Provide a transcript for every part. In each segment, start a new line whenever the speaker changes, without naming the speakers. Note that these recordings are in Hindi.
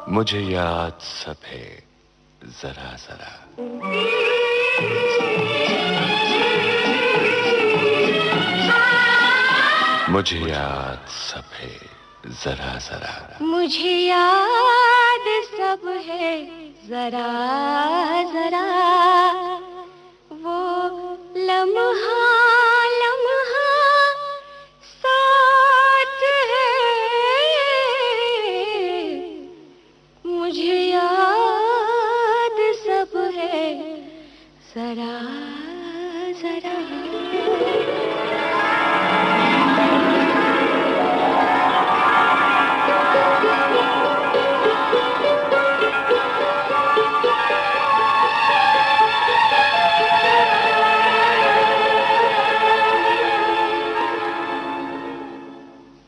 मुझे याद सब है जरा जरा। मुझे याद सब है जरा जरा।
मुझे याद सब है जरा जरा। वो लम्हा लम्हा साथ है। मुझे याद सब है जरा जरा।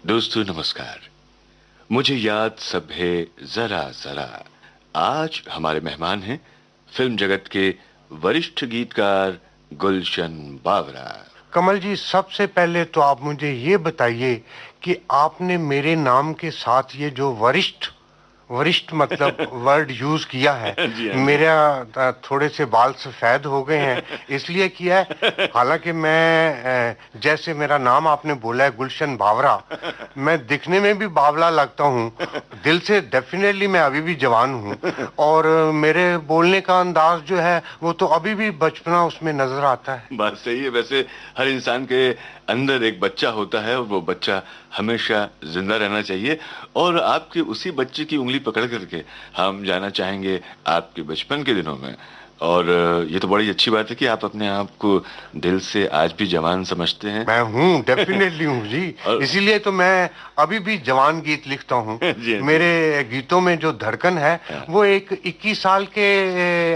दोस्तों नमस्कार। मुझे याद सब है जरा जरा। आज हमारे मेहमान हैं फिल्म जगत के वरिष्ठ गीतकार गुलशन बावरा।
कमल जी, सबसे पहले तो आप मुझे ये बताइए कि आपने मेरे नाम के साथ ये जो वरिष्ठ वरिष्ठ मतलब वर्ड यूज किया है।
जी हाँ।
मेरा थोड़े से बाल सफेद हो गए हैं, इसलिए किया है। हालांकि मैं जैसे मेरा नाम आपने बोला है गुलशन बावरा, मैं दिखने में भी बावला लगता हूँ। दिल से डेफिनेटली मैं अभी भी जवान हूँ, और मेरे बोलने का अंदाज जो है वो तो अभी भी बचपना उसमें नजर आता है।
बात सही है। वैसे हर इंसान के अंदर एक बच्चा होता है और वो बच्चा हमेशा जिंदा रहना चाहिए। और आपके उसी बच्चे की उंगली पकड़ करके हम जाना चाहेंगे आपके बचपन के दिनों में। और ये तो बड़ी अच्छी बात है कि आप अपने आप को दिल से आज भी जवान समझते हैं।
मैं हूँ, डेफिनेटली हूँ जी। इसीलिए तो मैं अभी भी जवान गीत लिखता हूँ। मेरे गीतों में जो धड़कन है वो एक 21 साल के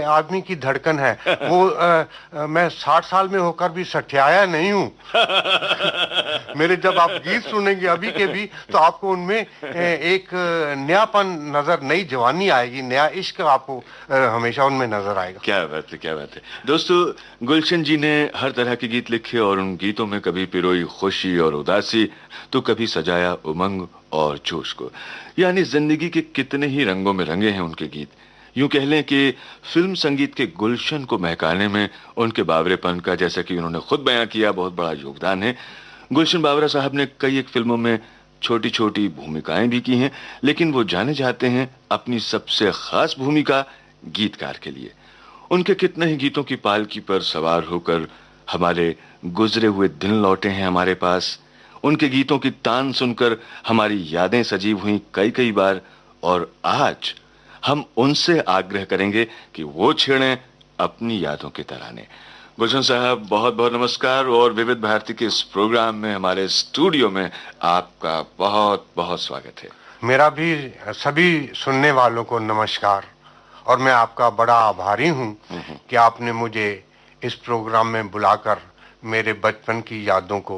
आदमी की धड़कन है। वो मैं 60 साल में होकर भी सठियाया नहीं हूँ। मेरे जब आप गीत सुनेंगे अभी के भी, तो आपको उनमें एक नयापन नजर, नई जवानी आएगी, नया इश्क आपको हमेशा उनमें नजर आएगा।
क्या बात है, क्या बात है। दोस्तों, गुलशन जी ने हर तरह के गीत लिखे और उन गीतों में कभी पिरोई खुशी और उदासी, तो कभी सजाया उमंग और जोश को। यानी जिंदगी के कितने ही रंगों में रंगे हैं उनके गीत। यूं कह लें कि फिल्म संगीत के गुलशन को महकाने में उनके बावरेपन का, जैसा कि उन्होंने खुद बयां किया, बहुत बड़ा योगदान है। गुलशन बावरा साहब ने कई एक फिल्मों में छोटी छोटी भूमिकाएं भी की हैं, लेकिन वो जाने जाते हैं अपनी सबसे खास भूमिका गीतकार के लिए। उनके कितने ही गीतों की पालकी पर सवार होकर हमारे गुजरे हुए दिन लौटे हैं हमारे पास। उनके गीतों की तान सुनकर हमारी यादें सजीव हुई कई कई बार। और आज हम उनसे आग्रह करेंगे कि वो छेड़ें अपनी यादों के तराने। गुलशन साहब, बहुत बहुत नमस्कार। और विविध भारती के इस प्रोग्राम में, हमारे स्टूडियो में आपका बहुत बहुत स्वागत है।
मेरा भी सभी सुनने वालों को नमस्कार। और मैं आपका बड़ा आभारी हूँ कि आपने मुझे इस प्रोग्राम में बुलाकर मेरे बचपन की यादों को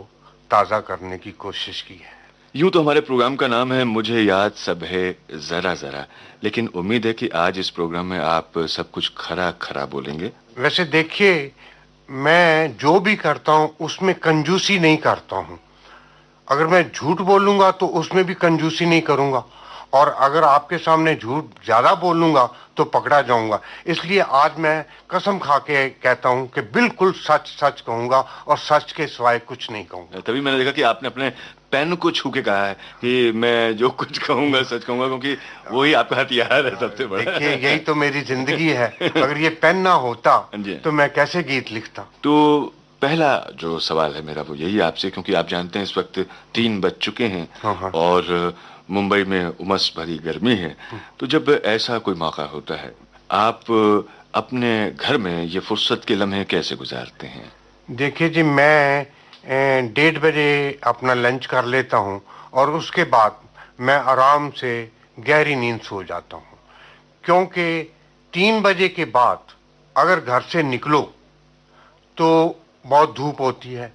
ताज़ा करने की कोशिश की है।
यूं तो हमारे प्रोग्राम का नाम है मुझे याद सब है जरा जरा, लेकिन उम्मीद है कि आज इस प्रोग्राम में आप सब कुछ खरा खरा बोलेंगे।
वैसे देखिए, मैं जो भी करता हूँ उसमें कंजूसी नहीं करता हूँ। अगर मैं झूठ बोलूंगा तो उसमें भी कंजूसी नहीं करूंगा, और अगर आपके सामने झूठ ज्यादा बोलूंगा तो पकड़ा जाऊंगा। इसलिए आज मैं कसम खा के कहता हूं कि बिल्कुल सच सच कहूंगा, और सच के सिवाय कुछ नहीं कहूंगा।
तभी मैंने देखा कि आपने अपने पेन को छू के कहा है कि मैं जो कुछ कहूंगा सच कहूंगा, क्योंकि वही आपका हथियार है सबसे बड़ा।
देखिए, यही तो मेरी जिंदगी है। अगर ये पेन ना होता तो मैं कैसे गीत लिखता।
तो पहला जो सवाल है मेरा वो यही आपसे, क्योंकि आप जानते हैं इस वक्त 3 बज चुके हैं।
हाँ।
और मुंबई में उमस भरी गर्मी है। तो जब ऐसा कोई मौका होता है, आप अपने घर में ये फुर्सत के लम्हे कैसे गुजारते हैं?
देखिए जी, मैं 1:30 बजे अपना लंच कर लेता हूँ, और उसके बाद मैं आराम से गहरी नींद सो जाता हूँ। क्योंकि 3 बजे के बाद अगर घर से निकलो तो बहुत धूप होती है,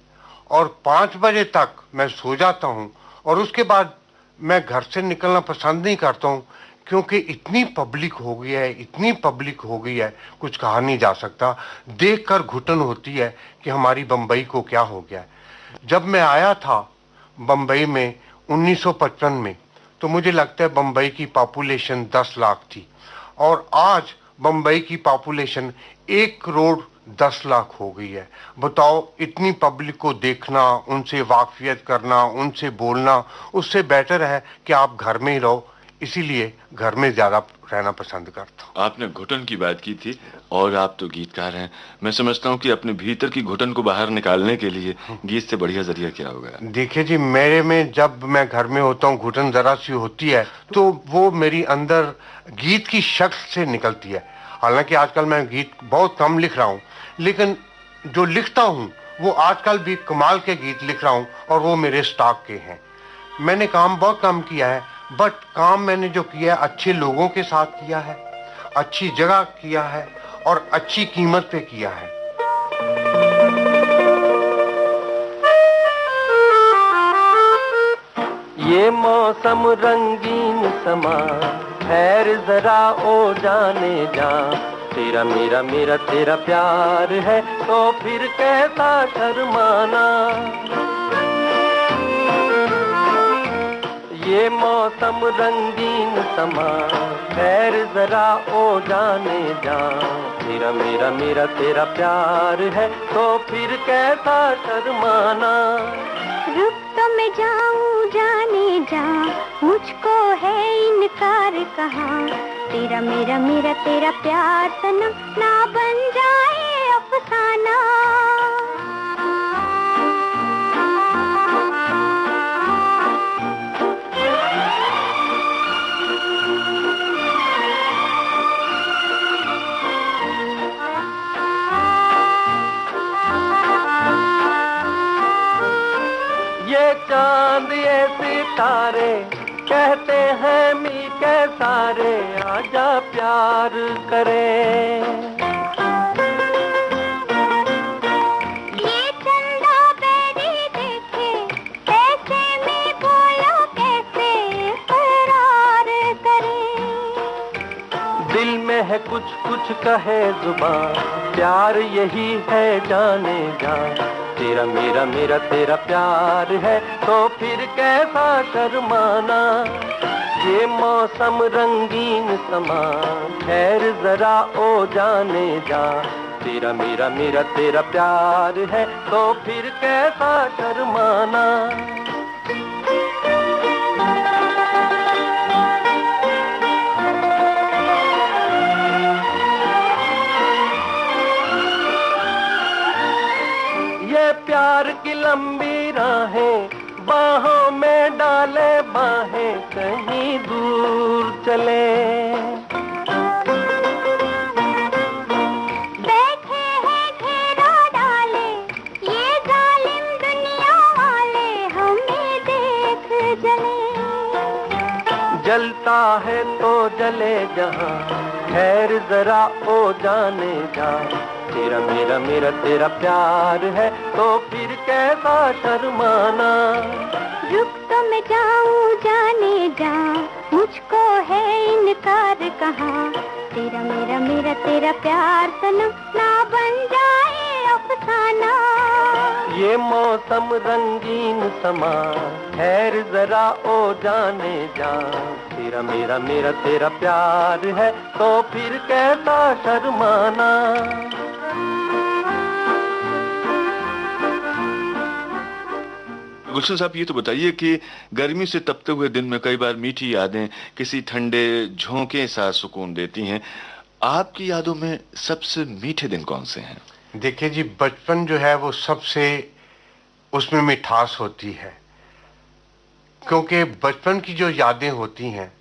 और 5 बजे तक मैं सो जाता हूँ। और उसके बाद मैं घर से निकलना पसंद नहीं करता हूँ, क्योंकि इतनी पब्लिक हो गई है, इतनी पब्लिक हो गई है, कुछ कहा नहीं जा सकता। देखकर घुटन होती है कि हमारी बम्बई को क्या हो गया है। जब मैं आया था बम्बई में 1955 में, तो मुझे लगता है बम्बई की पॉपुलेशन 10 लाख थी, और आज बम्बई की पॉपुलेशन 1 करोड़ 10 लाख हो गई है। बताओ, इतनी पब्लिक को देखना, उनसे वाकफियत करना, उनसे बोलना, उससे बेटर है कि आप घर में ही रहो। इसीलिए घर में ज्यादा रहना पसंद करता हूँ।
आपने घुटन की बात की थी, और आप तो गीतकार हैं। मैं समझता हूँ कि अपने भीतर की घुटन को बाहर निकालने के लिए गीत से बढ़िया जरिया क्या होगा?
देखिए जी, मेरे में जब मैं घर में होता हूँ, घुटन जरा सी होती है तो वो मेरी अंदर गीत की शक्ल से निकलती है। हालांकि आजकल मैं गीत बहुत कम लिख रहा हूँ, लेकिन जो लिखता हूँ वो आजकल भी कमाल के गीत लिख रहा हूँ, और वो मेरे स्टॉक के हैं। मैंने काम बहुत कम किया है, बट काम मैंने जो किया है अच्छे लोगों के साथ किया है, अच्छी जगह किया है, और अच्छी कीमत पे किया है।
ये मौसम रंगीन समा, खैर जरा ओ जाने जा, तेरा मेरा मेरा तेरा प्यार है तो फिर कैसा शर्माना। ये मौसम रंगीन समा, खैर जरा ओ जाने जा, तेरा मेरा मेरा तेरा प्यार है तो फिर कैसा शर्माना।
रुक तो मैं जाऊं जाने जा, मुझको है इनकार कहाँ, तेरा मेरा मेरा तेरा प्यार सनम ना बन जाए अफसाना।
ये चांद ये सितारे कहते हैं मीके सारे, आजा प्यार करें।
ये चंदा बेरी देखे कैसे में बोलो कैसे करार करें।
दिल में है कुछ कुछ कहे जुबान, प्यार यही है जाने जा, तेरा मेरा मेरा तेरा प्यार है तो फिर कैसा शर्माना। ये मौसम रंगीन समा, खैर जरा ओ जाने जा, तेरा मेरा मेरा तेरा प्यार है तो फिर कैसा शर्माना। प्यार की लंबी राहें बाहों में डाले बाहें, कहीं दूर चले।
बैठे हैं घेरा डाले ये जालिम दुनिया वाले, हमें देख जले।
जलता है तो जले जहां, खैर जरा ओ जाने जा, तेरा मेरा मेरा तेरा प्यार है तो फिर कैसा शर्माना।
रुक तो मैं जाऊं जाने जा, मुझको है इनकार कहाँ, तेरा मेरा मेरा तेरा प्यार सनम ना बन जाए अफसाना।
ये मौसम रंगीन समा, खैर जरा ओ जाने जा, तेरा मेरा मेरा तेरा प्यार है तो फिर कैसा शर्माना।
गुलशन साहब, ये तो बताइए कि गर्मी से तपते हुए दिन में कई बार मीठी यादें किसी ठंडे झोंके सा सुकून देती हैं। आपकी यादों में सबसे मीठे दिन कौन से हैं?
देखिए जी, बचपन जो है वो सबसे, उसमें मिठास होती है, क्योंकि बचपन की जो यादें होती हैं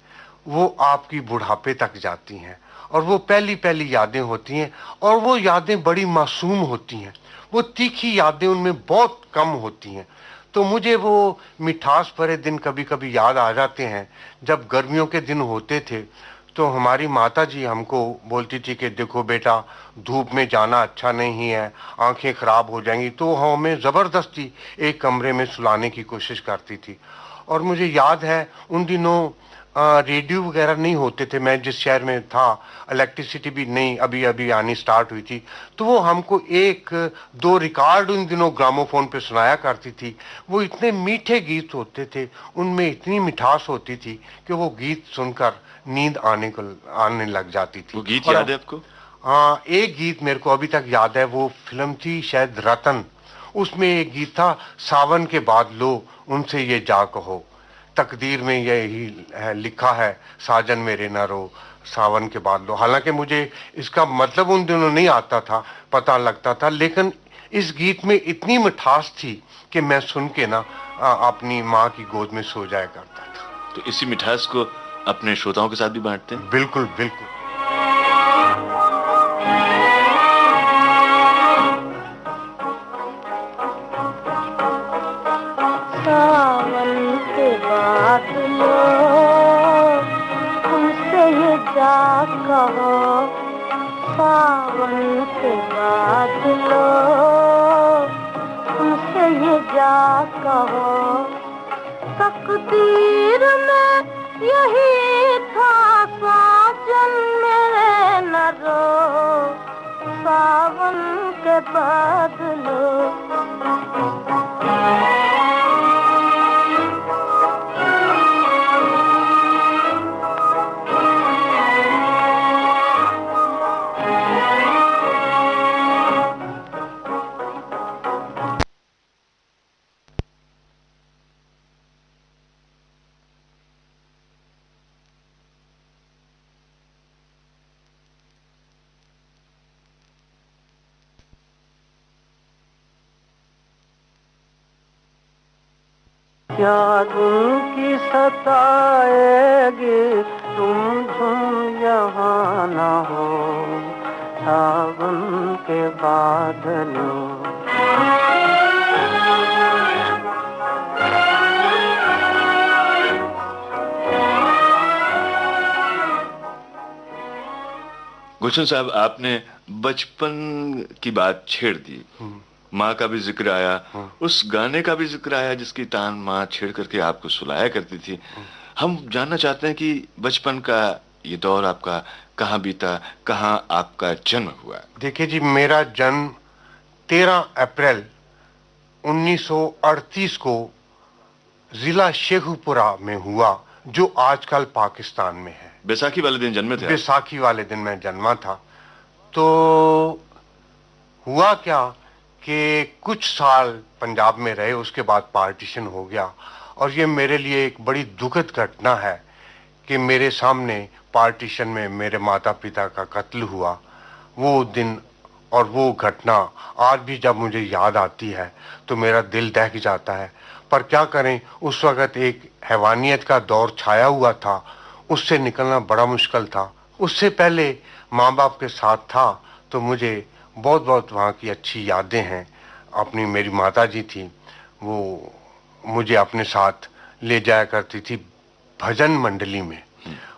वो आपकी बुढ़ापे तक जाती हैं, और वो पहली पहली यादें होती हैं, और वो यादें बड़ी मासूम होती हैं। वो तीखी यादें उनमें बहुत कम होती हैं। तो मुझे वो मिठास भरे दिन कभी कभी याद आ जाते हैं। जब गर्मियों के दिन होते थे तो हमारी माता जी हमको बोलती थी कि देखो बेटा, धूप में जाना अच्छा नहीं है, आंखें खराब हो जाएंगी, तो हमें ज़बरदस्ती एक कमरे में सुलाने की कोशिश करती थी। और मुझे याद है उन दिनों रेडियो वगैरह नहीं होते थे। मैं जिस शहर में था इलेक्ट्रिसिटी भी नहीं अभी अभी आनी स्टार्ट हुई थी, तो वो हमको एक दो रिकॉर्ड उन दिनों ग्रामोफोन पे सुनाया करती थी। वो इतने मीठे गीत होते थे, उनमें इतनी मिठास होती थी कि वो गीत सुनकर नींद आने लग जाती थी।
वो गीत याद है आपको?
हाँ, एक गीत मेरे को अभी तक याद है। वो फिल्म थी शायद रतन। उसमें एक गीत था, सावन के बाद लो उनसे ये जा कहो, तकदीर में यही है लिखा है, साजन मेरे न रो, सावन के बाद लो। हालांकि मुझे इसका मतलब उन दिनों नहीं आता था, पता लगता था, लेकिन इस गीत में इतनी मिठास थी कि मैं सुन के ना अपनी माँ की गोद में सो जाया करता था।
तो इसी मिठास को अपने श्रोताओं के साथ भी बांटते हैं?
बिल्कुल बिल्कुल।
सावन के बाद लो उनसे ये जा कहो, सावन के बाद लो उनसे ये जा कहो, तकदीर में यही था साजन मेरे न रो, सावन के बाद लो।
यादों की सताएगी तुम झूम यहाँ ना हो, सावन के बादलों।
गुलशन साहब, आपने बचपन की बात छेड़ दी, माँ का भी जिक्र आया, उस गाने का भी जिक्र आया जिसकी तान माँ छेड़ करके आपको सुलाया करती थी। हम जानना चाहते हैं कि बचपन का ये दौर आपका कहाँ बीता, कहाँ आपका जन्म हुआ?
देखिए जी, मेरा जन्म 13 अप्रैल 1938 को जिला शेखुपुरा में हुआ, जो आजकल पाकिस्तान में है।
बैसाखी वाले दिन जन्मे थे?
बैसाखी वाले दिन मैं जन्मा था। तो हुआ क्या कि कुछ साल पंजाब में रहे, उसके बाद पार्टीशन हो गया, और ये मेरे लिए एक बड़ी दुखद घटना है कि मेरे सामने पार्टीशन में मेरे माता पिता का कत्ल हुआ। वो दिन और वो घटना आज भी जब मुझे याद आती है तो मेरा दिल दहक जाता है। पर क्या करें, उस वक्त एक हैवानियत का दौर छाया हुआ था, उससे निकलना बड़ा मुश्किल था। उससे पहले माँ बाप के साथ था तो मुझे बहुत बहुत वहाँ की अच्छी यादें हैं। अपनी मेरी माता जी थी, वो मुझे अपने साथ ले जाया करती थी भजन मंडली में।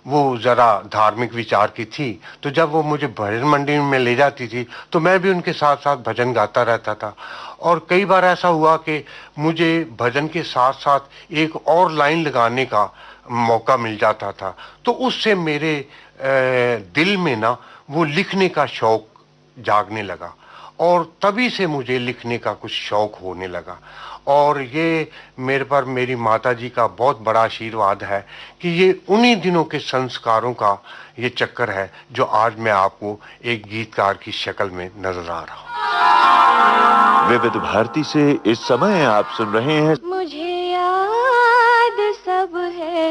वो ज़रा धार्मिक विचार की थी, तो जब वो मुझे भजन मंडली में ले जाती थी तो मैं भी उनके साथ साथ भजन गाता रहता था। और कई बार ऐसा हुआ कि मुझे भजन के साथ साथ एक और लाइन लगाने का मौका मिल जाता था, तो उससे मेरे दिल में ना वो लिखने का शौक जागने लगा, और तभी से मुझे लिखने का कुछ शौक होने लगा। और ये मेरे पर मेरी माताजी का बहुत बड़ा आशीर्वाद है कि ये उन्हीं दिनों के संस्कारों का ये चक्कर है जो आज मैं आपको एक गीतकार की शक्ल में नजर आ रहा हूँ।
विविध भारती से इस समय आप सुन रहे हैं
मुझे याद सब है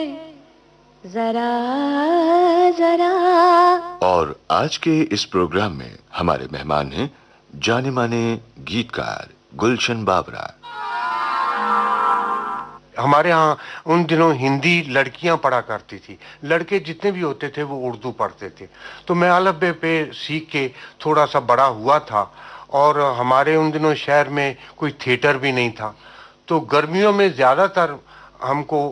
जरा जरा।
और आज के इस प्रोग्राम में हमारे मेहमान हैं जाने माने गीतकार गुलशन बाबरा।
हमारे यहाँ उन दिनों हिंदी लड़कियां पढ़ा करती थी, लड़के जितने भी होते थे वो उर्दू पढ़ते थे। तो मैं अलिफ बे पे सीख के थोड़ा सा बड़ा हुआ था, और हमारे उन दिनों शहर में कोई थिएटर भी नहीं था। तो गर्मियों में ज़्यादातर हमको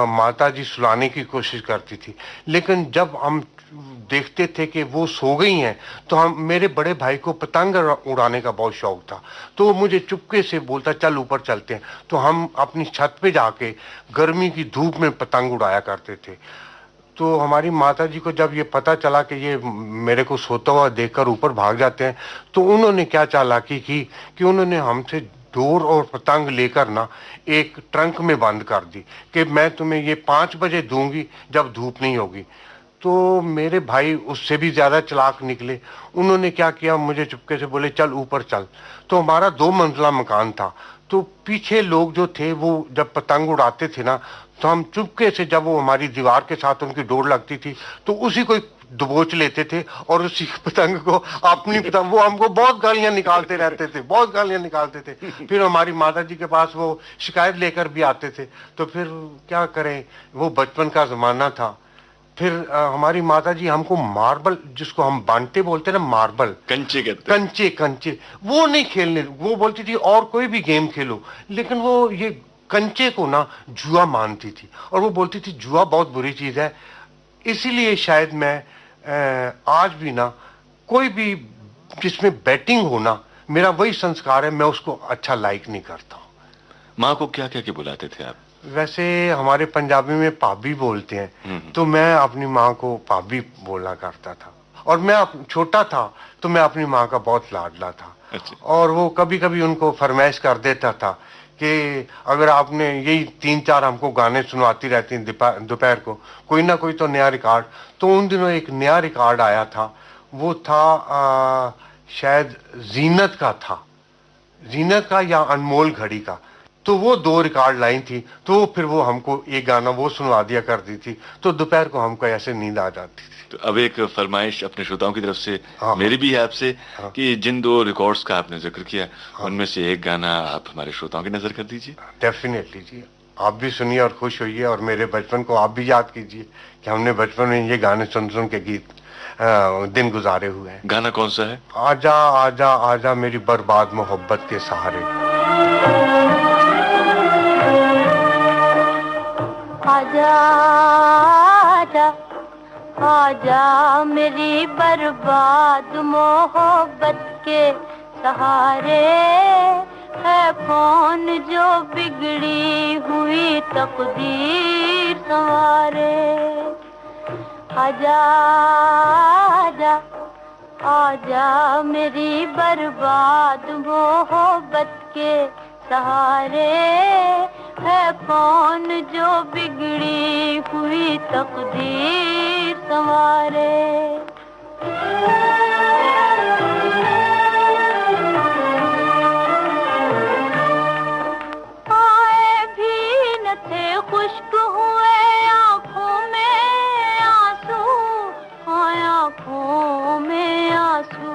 माता जी सुलाने की कोशिश करती थी, लेकिन जब हम देखते थे कि वो सो गई हैं तो हम, मेरे बड़े भाई को पतंग उड़ाने का बहुत शौक था, तो वो मुझे चुपके से बोलता चल ऊपर चलते हैं। तो हम अपनी छत पे जाके गर्मी की धूप में पतंग उड़ाया करते थे। तो हमारी माताजी को जब ये पता चला कि ये मेरे को सोता हुआ देखकर ऊपर भाग जाते हैं, तो उन्होंने क्या चालाकी की कि उन्होंने हमसे डोर और पतंग लेकर ना एक ट्रंक में बंद कर दी कि मैं तुम्हें ये 5 बजे दूंगी जब धूप नहीं होगी। तो मेरे भाई उससे भी ज्यादा चालाक निकले। उन्होंने क्या किया, मुझे चुपके से बोले चल ऊपर चल। तो हमारा 2 मंजिला मकान था, तो पीछे लोग जो थे वो जब पतंग उड़ाते थे ना, तो हम चुपके से, जब वो हमारी दीवार के साथ उनकी डोर लगती थी, तो उसी को दबोच लेते थे और उसी पतंग को अपनी पतंग, वो हमको बहुत गालियां निकालते रहते थे, बहुत गालियां निकालते थे। फिर हमारी माताजी के पास वो शिकायत लेकर भी आते थे। तो फिर क्या करें, वो बचपन का जमाना था। फिर हमारी माताजी हमको मार्बल, जिसको हम बांटे बोलते हैं ना, मार्बल,
कंचे कहते हैं।
कंचे कंचे, वो नहीं खेलने, वो बोलती थी और कोई भी गेम खेलो, लेकिन वो ये कंचे को ना जुआ मानती थी, और वो बोलती थी जुआ बहुत बुरी चीज है। इसीलिए शायद मैं आज भी ना, कोई भी जिसमें बैटिंग हो ना, मेरा वही संस्कार है, मैं उसको अच्छा लाइक नहीं करता हूँ।
माँ को क्या क्या के बुलाते थे आप?
वैसे हमारे पंजाबी में भाभी बोलते हैं, तो मैं अपनी माँ को भाभी बोला करता था। और मैं छोटा था तो मैं अपनी माँ का बहुत लाडला था।
अच्छा।
और वो कभी कभी उनको फरमाइश कर देता था कि अगर आपने यही 3-4 हमको गाने सुनवाती रहती हैं दोपहर को, कोई ना कोई तो नया रिकॉर्ड। तो उन दिनों एक नया रिकॉर्ड आया था, वो था शायद जीनत का था, जीनत का या अनमोल घड़ी का। तो वो 2 रिकॉर्ड लाई थी, तो फिर वो हमको एक गाना वो सुनवा दिया करती थी, तो दोपहर को हमको ऐसे नींद आ जाती थी।
तो अब एक फरमाइश अपने श्रोताओं की तरफ से,
हाँ,
मेरी भी है आपसे,
हाँ,
कि जिन 2 रिकॉर्ड्स का आपने जिक्र किया,
हाँ,
उनमें से एक गाना आप हमारे श्रोताओं की नजर कर दीजिए।
डेफिनेटली जी, आप भी सुनिए और खुश होइए, और मेरे बचपन को आप भी याद कीजिए कि हमने बचपन में ये गाने सुन सुन के दिन गुजारे हुए हैं।
गाना कौन सा है?
आजा आजा आजा मेरी बर्बाद मोहब्बत के सहारे।
आजा आजा आजा मेरी बर्बाद मोहब्बत के सहारे, है कौन जो बिगड़ी हुई तकदीर संवारे। आजा आजा आजा मेरी बर्बाद मोहब्बत के सहारे, है कौन जो बिगड़ी हुई तकदीर संवारे। आए भी न थे खुश्क हुए आंखों में आंसू, आंखों में आंसू।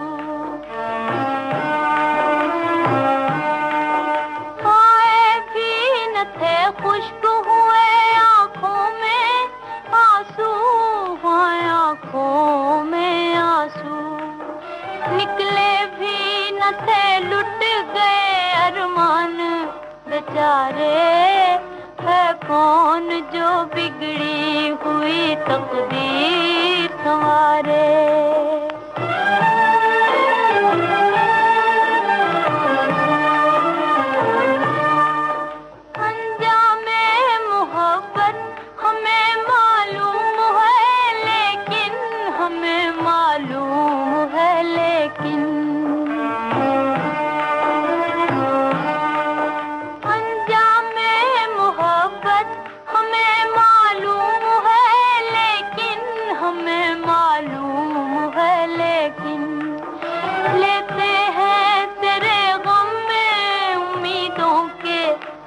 खुश्क हुए आंखों में आंसू, आंखों में आंसू। निकले भी न थे, लुट गए अरमान बेचारे, है कौन जो बिगड़ी हुई तकदीर संवारे।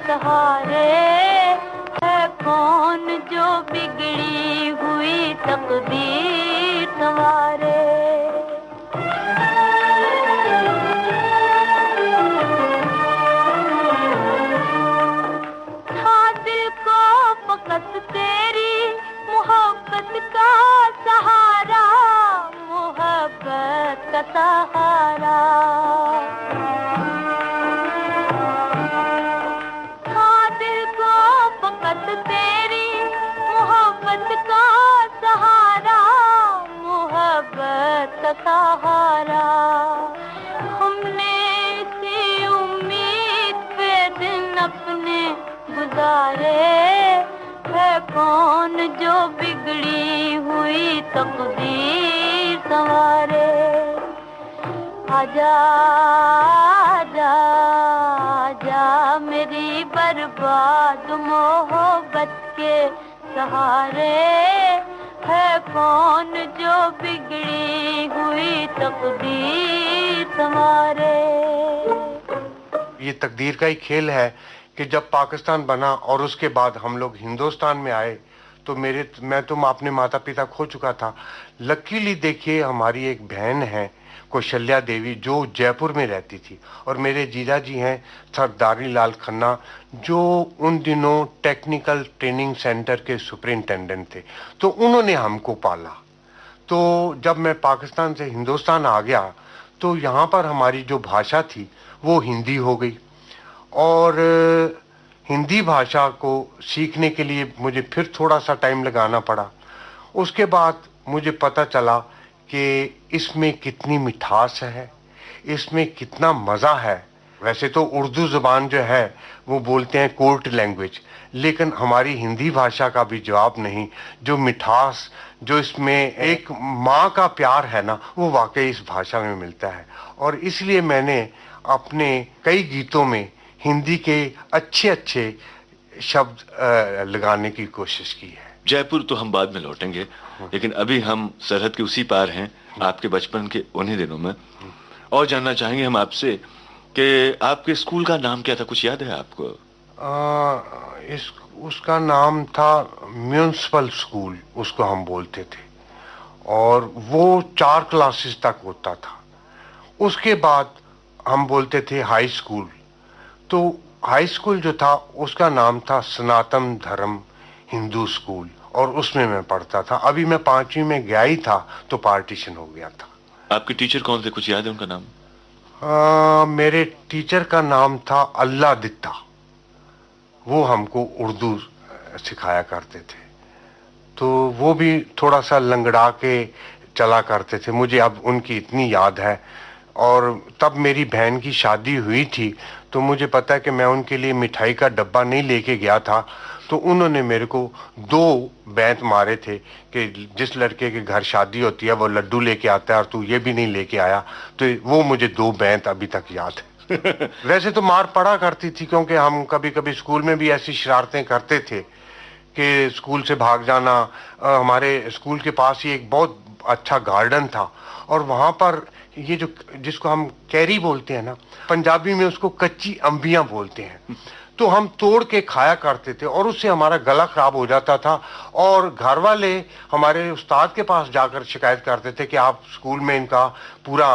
सहारे, है कौन जो बिगड़ी हुई तकदीर संवारे। था दिल को फकत तेरी मोहब्बत का सहारा, मोहब्बत का सहारा। तेरी मोहब्बत का सहारा, मोहब्बत का सहारा। हमने इसी उम्मीद पे दिन अपने गुजारे, है कौन जो बिगड़ी
तकदीर संवारे। आजा आजा आजा मेरी बर्बाद मोहब्बत के सहारे, है कौन जो बिगड़ी हुई तकदीर संवारे।
ये तकदीर का ही खेल है कि जब पाकिस्तान बना और उसके बाद हम लोग हिंदुस्तान में आए तो मैं तो अपने माता पिता खो चुका था। लकीली देखिए हमारी एक बहन है कौशल्या देवी जो जयपुर में रहती थी, और मेरे जीजा जी हैं सरदारी लाल खन्ना जो उन दिनों टेक्निकल ट्रेनिंग सेंटर के सुपरिंटेंडेंट थे, तो उन्होंने हमको पाला। तो जब मैं पाकिस्तान से हिंदुस्तान आ गया तो यहाँ पर हमारी जो भाषा थी वो हिंदी हो गई, और हिंदी भाषा को सीखने के लिए मुझे फिर थोड़ा सा टाइम लगाना पड़ा। उसके बाद मुझे पता चला कि इसमें कितनी मिठास है, इसमें कितना मज़ा है। वैसे तो उर्दू ज़ुबान जो है वो बोलते हैं कोर्ट लैंग्वेज, लेकिन हमारी हिंदी भाषा का भी जवाब नहीं। जो मिठास, जो इसमें एक माँ का प्यार है ना, वो वाकई इस भाषा में मिलता है। और इसलिए मैंने अपने कई गीतों में हिंदी के अच्छे अच्छे शब्द लगाने की कोशिश की है।
जयपुर तो हम बाद में लौटेंगे, लेकिन अभी हम सरहद के उसी पार हैं, आपके बचपन के उन्हीं दिनों में। और जानना चाहेंगे हम आपसे कि आपके स्कूल का नाम क्या था, कुछ याद है आपको?
उसका नाम था म्यूनिसिपल स्कूल, उसको हम बोलते थे, और वो 4 क्लासेस तक होता था। उसके बाद हम बोलते थे हाई स्कूल। तो हाई स्कूल जो था उसका नाम था सनातन धर्म हिंदू स्कूल, और उसमें मैं पढ़ता था। अभी मैं 5वीं में गया ही था तो पार्टीशन हो गया था।
आपके टीचर कौन थे, कुछ याद है उनका नाम?
मेरे टीचर का नाम था अल्लाह दित्ता। वो हमको उर्दू सिखाया करते थे, तो वो भी थोड़ा सा लंगड़ा के चला करते थे। मुझे अब उनकी इतनी याद है। और तब मेरी बहन की शादी हुई थी, तो मुझे पता है कि मैं उनके लिए मिठाई का डब्बा नहीं लेके गया था, तो उन्होंने मेरे को 2 बैंत मारे थे कि जिस लड़के के घर शादी होती है वो लड्डू लेके आता है और तू ये भी नहीं लेके आया। तो वो मुझे 2 बैंत अभी तक याद है। वैसे तो मार पड़ा करती थी, क्योंकि हम कभी कभी स्कूल में भी ऐसी शरारतें करते थे कि स्कूल से भाग जाना। हमारे स्कूल के पास ही एक बहुत अच्छा गार्डन था, और वहाँ पर ये जो जिसको हम कैरी बोलते हैं ना, पंजाबी में उसको कच्ची अंबियां बोलते हैं, तो हम तोड़ के खाया करते थे, और उससे हमारा गला खराब हो जाता था। और घर वाले हमारे उस्ताद के पास जाकर शिकायत करते थे कि आप स्कूल में इनका पूरा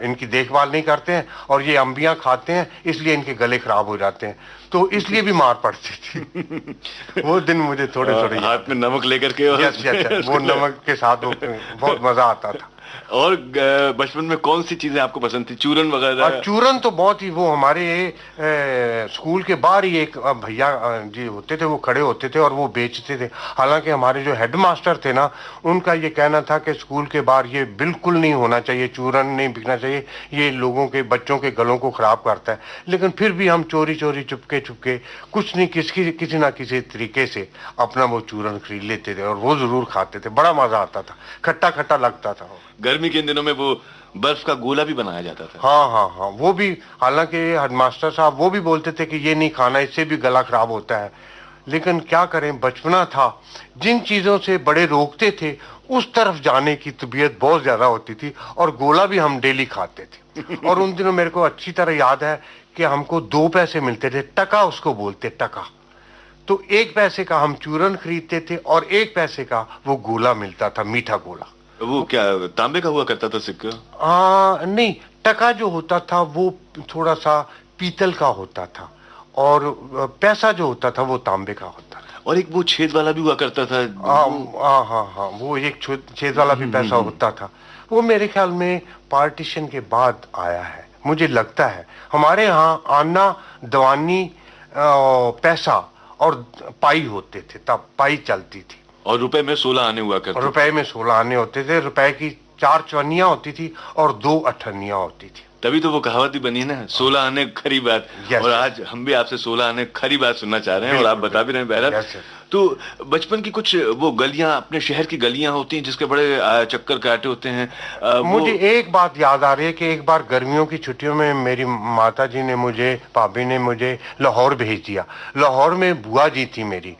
इनकी देखभाल नहीं करते हैं और ये अंबियां खाते हैं, इसलिए इनके गले खराब हो जाते हैं। तो इसलिए भी मार पड़ती थी। वो दिन मुझे थोड़े थोड़े
हाथ में नमक लेकर के, और
वो नमक के साथ बहुत मजा आता था।
और बचपन में कौन सी चीजें आपको पसंद थी, चूरन वगैरह?
चूरन तो बहुत ही, वो हमारे स्कूल के बाहर ही एक भैया जी होते थे, वो खड़े होते थे और वो बेचते थे। हालांकि हमारे जो हेडमास्टर थे ना, उनका ये कहना था कि स्कूल के बाहर ये बिल्कुल नहीं होना चाहिए, चूरन नहीं बिकना चाहिए, ये लोगों के बच्चों के गलों को खराब करता है। लेकिन फिर भी हम चोरी चोरी चुपके चुपके कुछ नहीं किसी ना किसी तरीके से अपना वो चूरन खरीद लेते थे, और वो जरूर खाते थे। बड़ा मजा आता था, खट्टा खट्टा लगता था।
गर्मी के दिनों में वो बर्फ का गोला भी बनाया जाता था।
हाँ, वो भी, हालांकि हेडमास्टर साहब वो भी बोलते थे कि ये नहीं खाना, इससे भी गला खराब होता है। लेकिन क्या करें, बचपना था। जिन चीजों से बड़े रोकते थे उस तरफ जाने की तबीयत बहुत ज्यादा होती थी, और गोला भी हम डेली खाते थे। और उन दिनों मेरे को अच्छी तरह याद है कि हमको 2 पैसे मिलते थे, टका उसको बोलते, टका। तो 1 पैसे का हम चूरन खरीदते थे और 1 पैसे का वो गोला मिलता था, मीठा गोला।
वो क्या तांबे का हुआ करता था सिक्का?
नहीं, टका जो होता था वो थोड़ा सा पीतल का होता था, और पैसा जो होता था वो तांबे का होता था।
और एक वो छेद वाला भी हुआ करता था।
हाँ, वो एक छेद वाला भी पैसा होता था। वो मेरे ख्याल में पार्टीशन के बाद आया है, मुझे लगता है। हमारे यहाँ आना, दवानी, पैसा और पाई होते थे, तब पाई चलती थी।
और रुपए में 16 आने हुआ करते थे।
रुपए में 16 आने होते थे। रुपए की 4 चवन्नियां होती थी और 2 अठन्नियां होती थी।
तभी तो वो कहावत ही बनी ना, 16 आने खरी बात। और आज हम भी आपसे 16 आने खरी बात सुनना चाह रहे हैं, और आप बता भी रहे हैं। बहरहाल तो बचपन की कुछ वो गलियां, अपने शहर की गलियां होती हैं जिसके बड़े चक्कर काटे होते हैं,
मुझे एक बात याद आ रही है कि एक बार गर्मियों की छुट्टियों में मेरी माता जी ने मुझे, भाभी ने मुझे लाहौर भेज दिया। लाहौर में बुआ जी थी मेरी।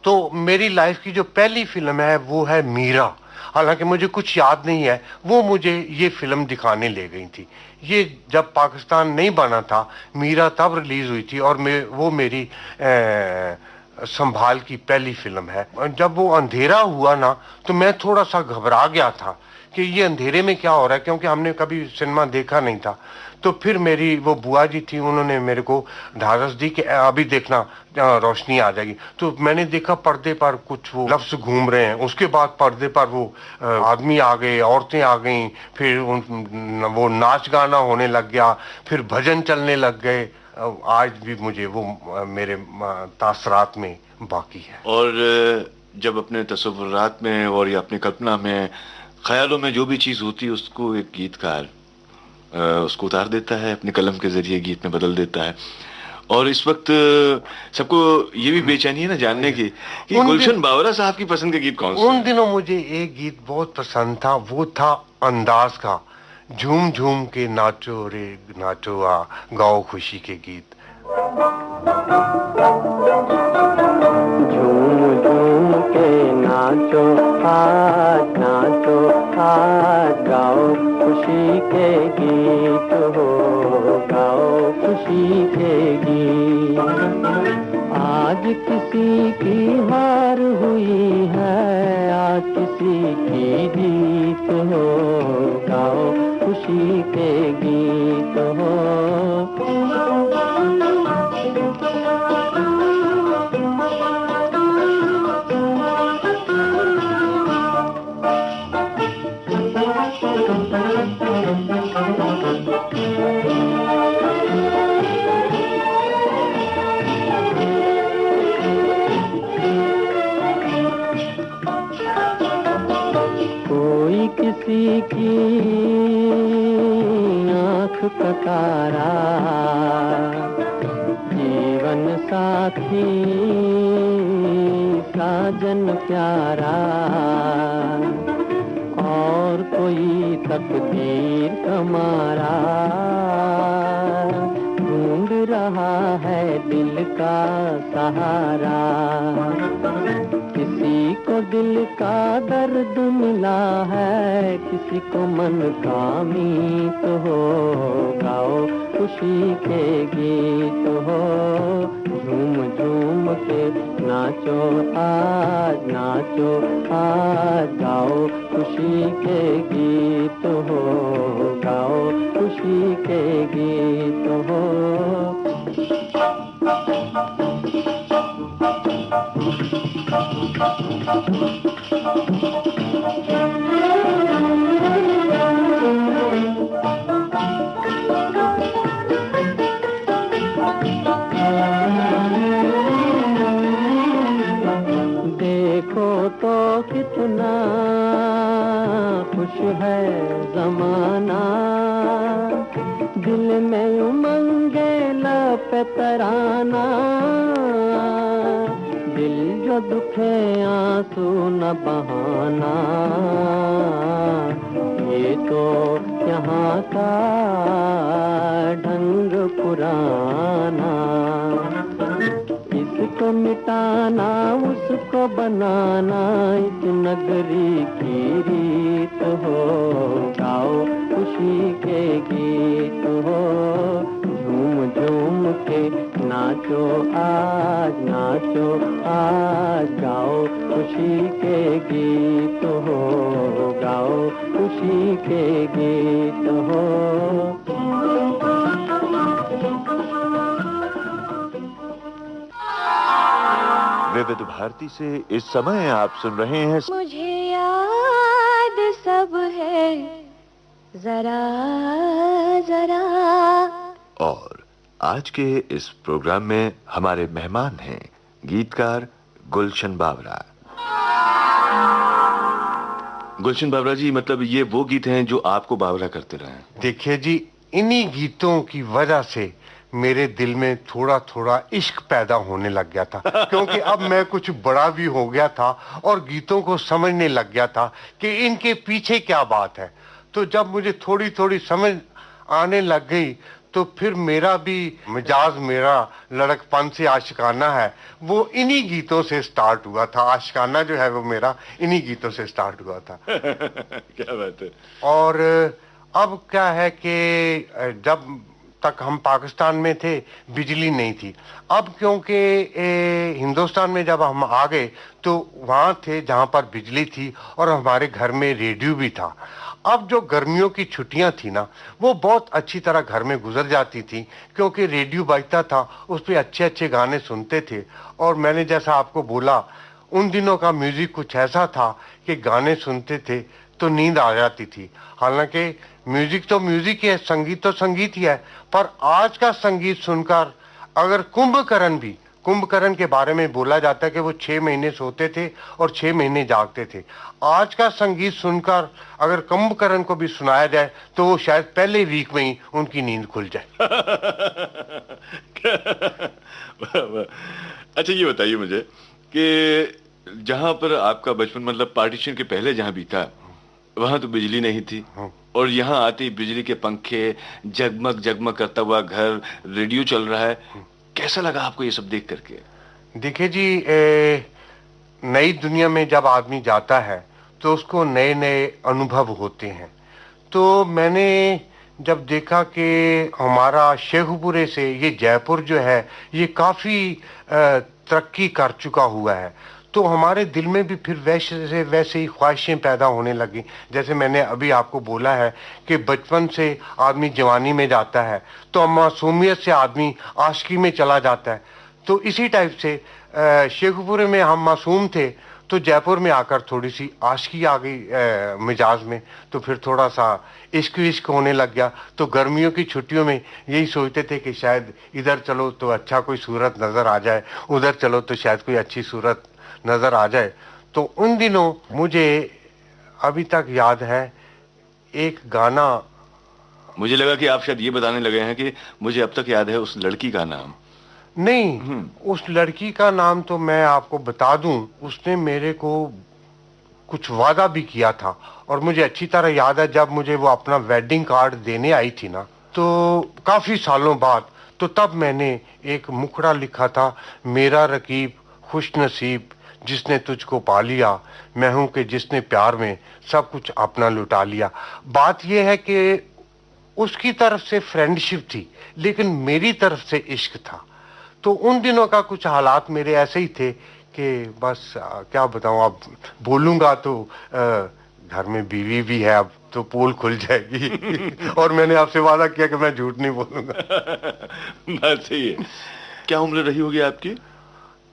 तो मेरी लाइफ की जो पहली फिल्म है वो है मीरा। हालांकि मुझे कुछ याद नहीं है, वो मुझे ये फिल्म दिखाने ले गई थी। ये जब पाकिस्तान नहीं बना था, मीरा तब रिलीज हुई थी, और वो मेरी संभाल की पहली फिल्म है। जब वो अंधेरा हुआ ना, तो मैं थोड़ा सा घबरा गया था कि ये अंधेरे में क्या हो रहा है, क्योंकि हमने कभी सिनेमा देखा नहीं था। तो फिर मेरी वो बुआ जी थी, उन्होंने मेरे को ढारस दी कि अभी देखना रोशनी आ जाएगी। तो मैंने देखा पर्दे पर कुछ वो लफ्ज घूम रहे हैं, उसके बाद पर्दे पर वो आदमी आ गए, औरतें आ गईं, फिर वो नाच गाना होने लग गया, फिर भजन चलने लग गए। आज भी मुझे वो मेरे तासरात में बाकी है।
और जब अपने तसव्वुरात में और या अपनी कल्पना में, ख्यालों में जो भी चीज होती है, उसको एक गीतकार उसको उतार देता है, अपने कलम के जरिए गीत में बदल देता है। और इस वक्त सबको ये भी बेचैनी है ना जानने की कि गुलशन बावरा साहब की पसंद के गीत कौन से?
उन दिनों मुझे एक गीत बहुत पसंद था, वो था अंदाज का, झूम झूम के नाचो रे नाचो आ, गाओ खुशी के गीत।
झूम झूम के नाचो आज, नाचो आज, गाओ खुशी के गीत हो, गाओ खुशी के गीत। आज किसी की हार हुई है, आज किसी की जीत हो, गाओ खुशी के गीत हो। कोई किसी की आँख का तारा, जीवन साथी साजन प्यारा, और कोई तकदीर कमारा, ढूंढ रहा है दिल का सहारा। किसी को दिल का दर्द मिला है, किसी को मन का मीत हो, गाओ खुशी के गीत हो। झूम झूम के नाचो आज, नाचो आज, गाओ खुशी के गीत हो, गाओ खुशी के गीत हो। देखो तो कितना खुश है जमाना, दिल में उमंगे लपे तराना, दिल जो दुखे आंसू न बहाना, ये तो यहाँ का ढंग पुराना। इसको मिटाना उसको बनाना, इस नगरी की रीत हो, गाओ खुशी के गीत हो। झूम झूम के नाचो आज, नाचो आज, गाओ खुशी के गीत हो, गाओ खुशी के गीत हो।
विविध भारती से इस समय आप सुन रहे हैं
मुझे याद सब है जरा जरा।
और आज के इस प्रोग्राम में हमारे मेहमान हैं गीतकार गुलशन बावरा। गुलशन बावरा जी, मतलब ये वो गीत हैं जो आपको बावरा करते रहे हैं?
देखिए जी, इन्हीं गीतों की वजह से मेरे दिल में थोड़ा थोड़ा इश्क पैदा होने लग गया था, क्योंकि अब मैं कुछ बड़ा भी हो गया था और गीतों को समझने लग गया था कि इनके पीछे क्या बात है। तो जब मुझे थोड़ी थोड़ी समझ आने लग गई, तो फिर मेरा भी मिजाज, मेरा लड़कपन से आशिकाना है, वो इन्हीं गीतों से स्टार्ट हुआ था। आशिकाना जो है वो मेरा इन्हीं गीतों से स्टार्ट हुआ था।
क्या बात है।
और अब क्या है कि जब तक हम पाकिस्तान में थे बिजली नहीं थी। अब क्योंकि हिंदुस्तान में जब हम आ गए तो वहाँ थे जहाँ पर बिजली थी और हमारे घर में रेडियो भी था। अब जो गर्मियों की छुट्टियां थी ना, वो बहुत अच्छी तरह घर में गुजर जाती थी, क्योंकि रेडियो बजता था, उस पे अच्छे अच्छे गाने सुनते थे। और मैंने जैसा आपको बोला, उन दिनों का म्यूजिक कुछ ऐसा था कि गाने सुनते थे तो नींद आ जाती थी। हालांकि म्यूजिक तो म्यूजिक ही है, संगीत तो संगीत ही है, पर आज का संगीत सुनकर, अगर कुंभकर्ण के बारे में बोला जाता है कि वो 6 महीने सोते थे और 6 महीने जागते थे। आज का संगीत सुनकर अगर कुंभकर्ण को भी सुनाया जाए तो वो शायद पहले वीक में ही उनकी नींद खुल जाए।
वाह, वाह। अच्छा ये बताइए मुझे कि जहां पर आपका बचपन, मतलब पार्टीशन के पहले जहां बीता, वहां तो बिजली नहीं थी, और यहाँ आती बिजली के पंखे, जगमग जगमग करता हुआ घर, रेडियो चल रहा है। कैसा लगा आपको ये सब देख करके?
देखिए जी, नई दुनिया में जब आदमी जाता है तो उसको नए नए अनुभव होते हैं। तो मैंने जब देखा कि हमारा शेखपुरे से ये जयपुर जो है ये काफी तरक्की कर चुका हुआ है, तो हमारे दिल में भी फिर वैसे ही ख्वाहिशें पैदा होने लगी। जैसे मैंने अभी आपको बोला है कि बचपन से आदमी जवानी में जाता है तो मासूमियत से आदमी आशिकी में चला जाता है। तो इसी टाइप से शेखपुरे में हम मासूम थे, तो जयपुर में आकर थोड़ी सी आशिकी आ गई मिजाज में, तो फिर थोड़ा सा इश्क विश्क होने लग गया। तो गर्मियों की छुट्टियों में यही सोचते थे कि शायद इधर चलो तो अच्छा कोई सूरत नजर आ जाए, उधर चलो तो शायद कोई अच्छी सूरत नजर आ जाए। तो उन दिनों मुझे अभी तक याद है एक गाना।
मुझे लगा कि आप शायद ये बताने लगे हैं कि मुझे अब तक याद है उस लड़की का नाम।
नहीं, उस लड़की का नाम तो मैं आपको बता दूं, उसने मेरे को कुछ वादा भी किया था, और मुझे अच्छी तरह याद है जब मुझे वो अपना वेडिंग कार्ड देने आई थी ना, तो काफी सालों बाद, तो तब मैंने एक मुखड़ा लिखा था, मेरा रकीब खुश नसीब जिसने तुझको पा लिया, मैं हूं कि जिसने प्यार में सब कुछ अपना लुटा लिया। बात यह है कि उसकी तरफ से फ्रेंडशिप थी, लेकिन मेरी तरफ से इश्क था। तो उन दिनों का कुछ हालात मेरे ऐसे ही थे कि बस क्या बताऊं, अब बोलूंगा तो घर में बीवी भी है, अब तो पोल खुल जाएगी। और मैंने आपसे वादा किया कि मैं झूठ नहीं बोलूंगा।
बात सही है। क्या उम्र रही होगी आपकी?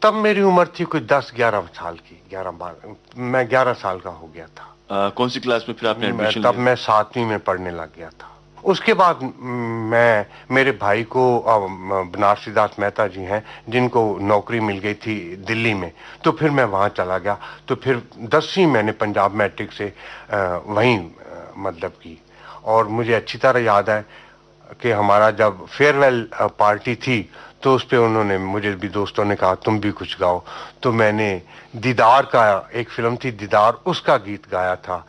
तब मेरी उम्र थी कोई 10-11 साल की, 11-12, मैं 11 साल का हो गया था।
कौन सी क्लास में फिर आपने एडमिशन
तब
लिया?
मैं 7वीं में पढ़ने लग गया था। उसके बाद मैं, मेरे भाई को, बनारसी दास मेहता जी हैं जिनको नौकरी मिल गई थी दिल्ली में, तो फिर मैं वहाँ चला गया। तो फिर 10वीं मैंने पंजाब मैट्रिक से वहीं मतलब की। और मुझे अच्छी तरह याद है कि हमारा जब फेयरवेल पार्टी थी तो उस पे उन्होंने, मुझे भी दोस्तों ने कहा तुम भी कुछ गाओ, तो मैंने दीदार का, एक फिल्म थी दीदार, उसका गीत गाया था।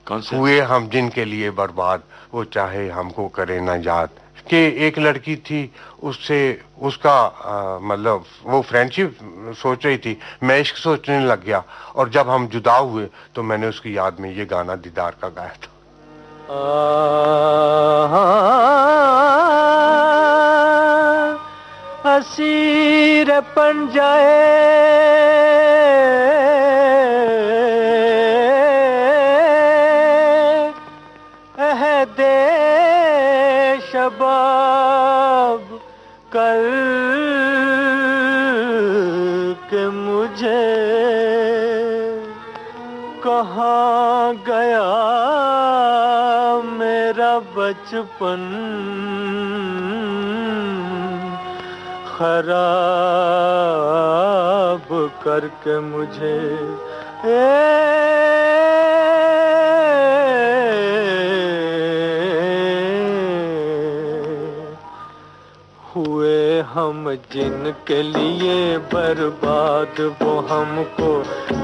कौन सा?
हुए हम जिनके लिए बर्बाद, वो चाहे हमको करे ना याद। कि एक लड़की थी, उससे उसका मतलब वो फ्रेंडशिप सोच रही थी, मैं इश्क सोचने लग गया, और जब हम जुदा हुए तो मैंने उसकी याद में ये गाना दीदार का गाया था।
असीर बन जाए अहदे शबाब कर के मुझे कहाँ गया मेरा बचपन, खराब करके मुझे हम जिनके लिए बर्बाद वो हमको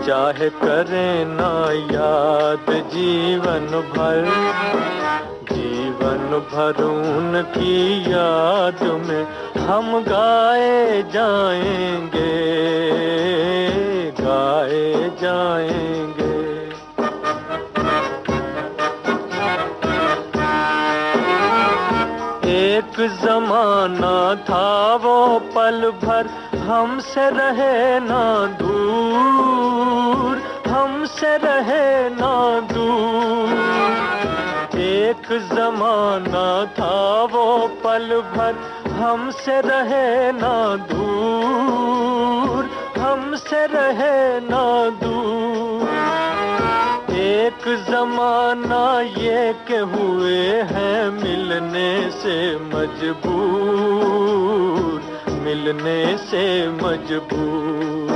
चाहे करें ना याद जीवन भर उनकी याद में हम गाए जाएंगे, गाए जाएंगे। एक जमाना था वो पल भर हमसे रहे ना दूर, हमसे रहे ना दूर। एक जमाना था वो पल भर हमसे रहे ना दूर, हमसे रहे ना दूर। एक जमाना ये के हुए हैं मिलने से मजबूर, मिलने से मजबूर।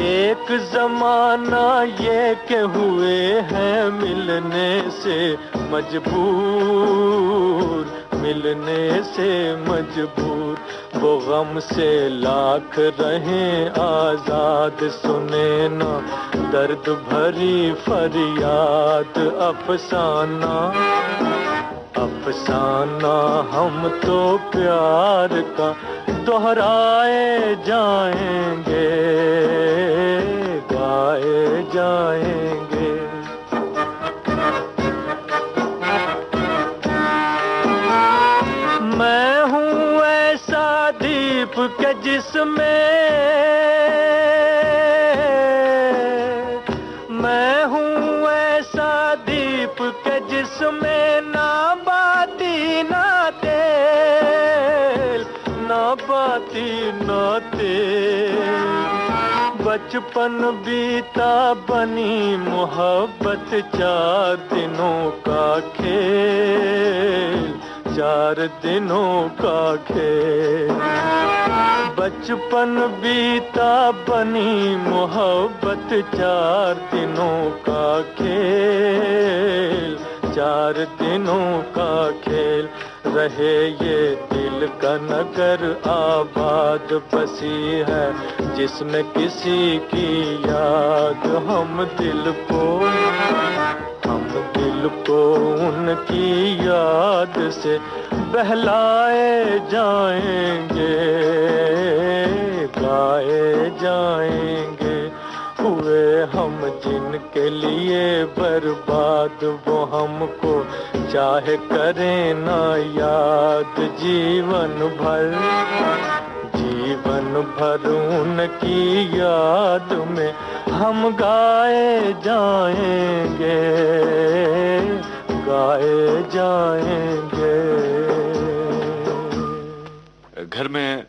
एक जमाना ये के हुए हैं मिलने से मजबूर, मिलने से मजबूर। वो गम से लाख रहें आजाद, सुने ना दर्द भरी फरियाद। अफसाना अफसाना हम तो प्यार का दोहराए जाएंगे, गाए जाएंगे। मैं हूँ ऐसा दीप के जिसमें, मैं हूँ ऐसा दीप के जिसमें ना बाती ना तेल, ना बाती ना तेल। बचपन बीता बनी मोहब्बत, 4 दिनों का खेल, 4 दिनों का खेल। बचपन बीता बनी मोहब्बत, 4 दिनों का खेल, 4 दिनों का खेल। रहे ये दिल का नगर आबाद, बसी है जिसमें किसी की याद। हम दिल को उनकी याद से बहलाए जाएंगे, गाए जाएंगे। हुए हम जिनके लिए बर्बाद वो हमको चाहे करें ना याद जीवन भर उनकी याद में हम गाए जाएंगे, गाए जाएंगे।
घर में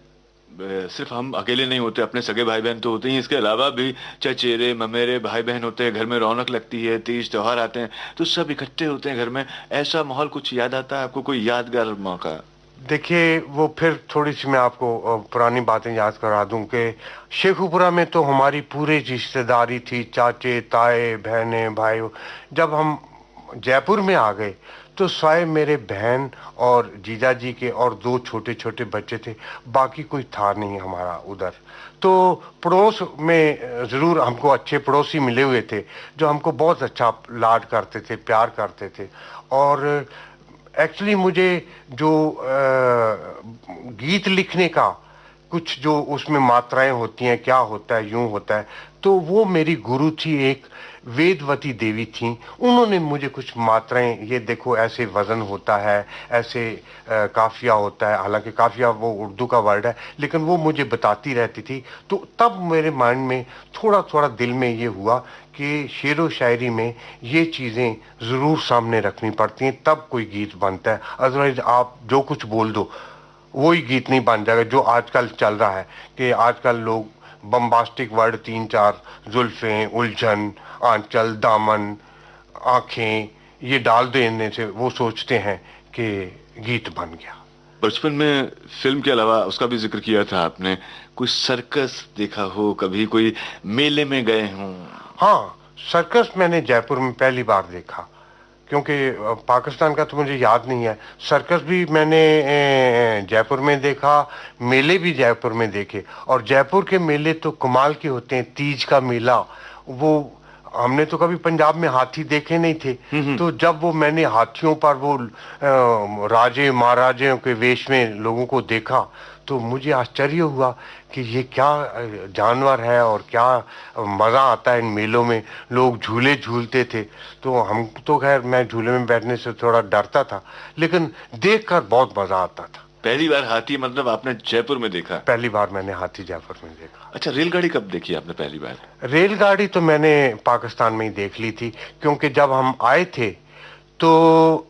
सिर्फ हम अकेले नहीं होते, अपने सगे भाई बहन तो होते ही, इसके अलावा भी चचेरे ममेरे भाई बहन होते हैं। घर में रौनक लगती है, तीज त्योहार आते हैं तो सब इकट्ठे होते हैं घर में। ऐसा माहौल कुछ याद आता है आपको, कोई यादगार मौका?
देखिए, वो फिर थोड़ी सी मैं आपको पुरानी बातें याद करा दूं कि शेखुपुरा में तो हमारी पूरी रिश्तेदारी थी, चाचे ताए बहने भाई। जब हम जयपुर में आ गए तो साए मेरे बहन और जीजा जी के और 2 छोटे छोटे बच्चे थे, बाकी कोई था नहीं हमारा उधर। तो पड़ोस में ज़रूर हमको अच्छे पड़ोसी मिले हुए थे जो हमको बहुत अच्छा लाड करते थे, प्यार करते थे। और एक्चुअली मुझे जो गीत लिखने का कुछ जो उसमें मात्राएं होती हैं, क्या होता है, यूं होता है, तो वो मेरी गुरु थी, एक वेदवती देवी थी। उन्होंने मुझे कुछ मात्राएं, ये देखो ऐसे वजन होता है, ऐसे काफिया होता है। हालांकि काफिया वो उर्दू का वर्ड है, लेकिन वो मुझे बताती रहती थी। तो तब मेरे माइंड में थोड़ा थोड़ा दिल में ये हुआ कि शेरो शायरी में ये चीज़ें ज़रूर सामने रखनी पड़ती हैं, तब कोई गीत बनता है। अदरवाइज आप जो कुछ बोल दो वही गीत नहीं बन जाएगा। जो आजकल चल रहा है कि आजकल लोग बम्बास्टिक वर्ड 3-4 जुल्फें, उलझन, आंचल, दामन, आंखें, ये डाल देने से वो सोचते हैं कि गीत बन गया।
बचपन में फिल्म के अलावा उसका भी जिक्र किया था आपने, कोई सर्कस देखा हो कभी, कोई मेले में गए हों?
हाँ, सर्कस मैंने जयपुर में पहली बार देखा क्योंकि पाकिस्तान का तो मुझे याद नहीं है। सर्कस भी मैंने जयपुर में देखा, मेले भी जयपुर में देखे, और जयपुर के मेले तो कमाल के होते हैं। तीज का मेला, वो हमने तो कभी पंजाब में हाथी देखे नहीं थे, तो जब वो मैंने हाथियों पर वो राजे महाराजे के वेश में लोगों को देखा तो मुझे आश्चर्य हुआ कि ये क्या जानवर है और क्या मजा आता है इन मेलों में। लोग झूले झूलते थे, तो हम तो खैर मैं झूले में बैठने से थोड़ा डरता था, लेकिन देखकर बहुत मजा आता था।
पहली बार हाथी मतलब आपने जयपुर में देखा?
पहली बार मैंने हाथी जयपुर में देखा।
अच्छा, रेलगाड़ी कब देखी आपने पहली बार?
रेलगाड़ी तो मैंने पाकिस्तान में ही देख ली थी, क्योंकि जब हम आए थे तो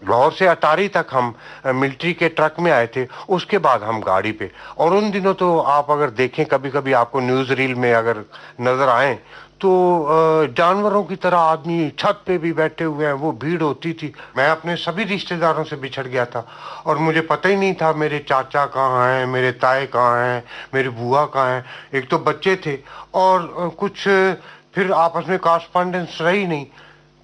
लाहौर से अटारी तक हम मिलिट्री के ट्रक में आए थे, उसके बाद हम गाड़ी पे। और उन दिनों तो आप अगर देखें, कभी कभी आपको न्यूज रील में अगर नजर आए तो जानवरों की तरह आदमी छत पे भी बैठे हुए हैं, वो भीड़ होती थी। मैं अपने सभी रिश्तेदारों से बिछड़ गया था और मुझे पता ही नहीं था मेरे चाचा कहाँ हैं, मेरे ताए कहाँ हैं, मेरी बुआ कहाँ हैं। एक तो बच्चे थे और कुछ फिर आपस में कॉरेस्पॉन्डेंस रही नहीं,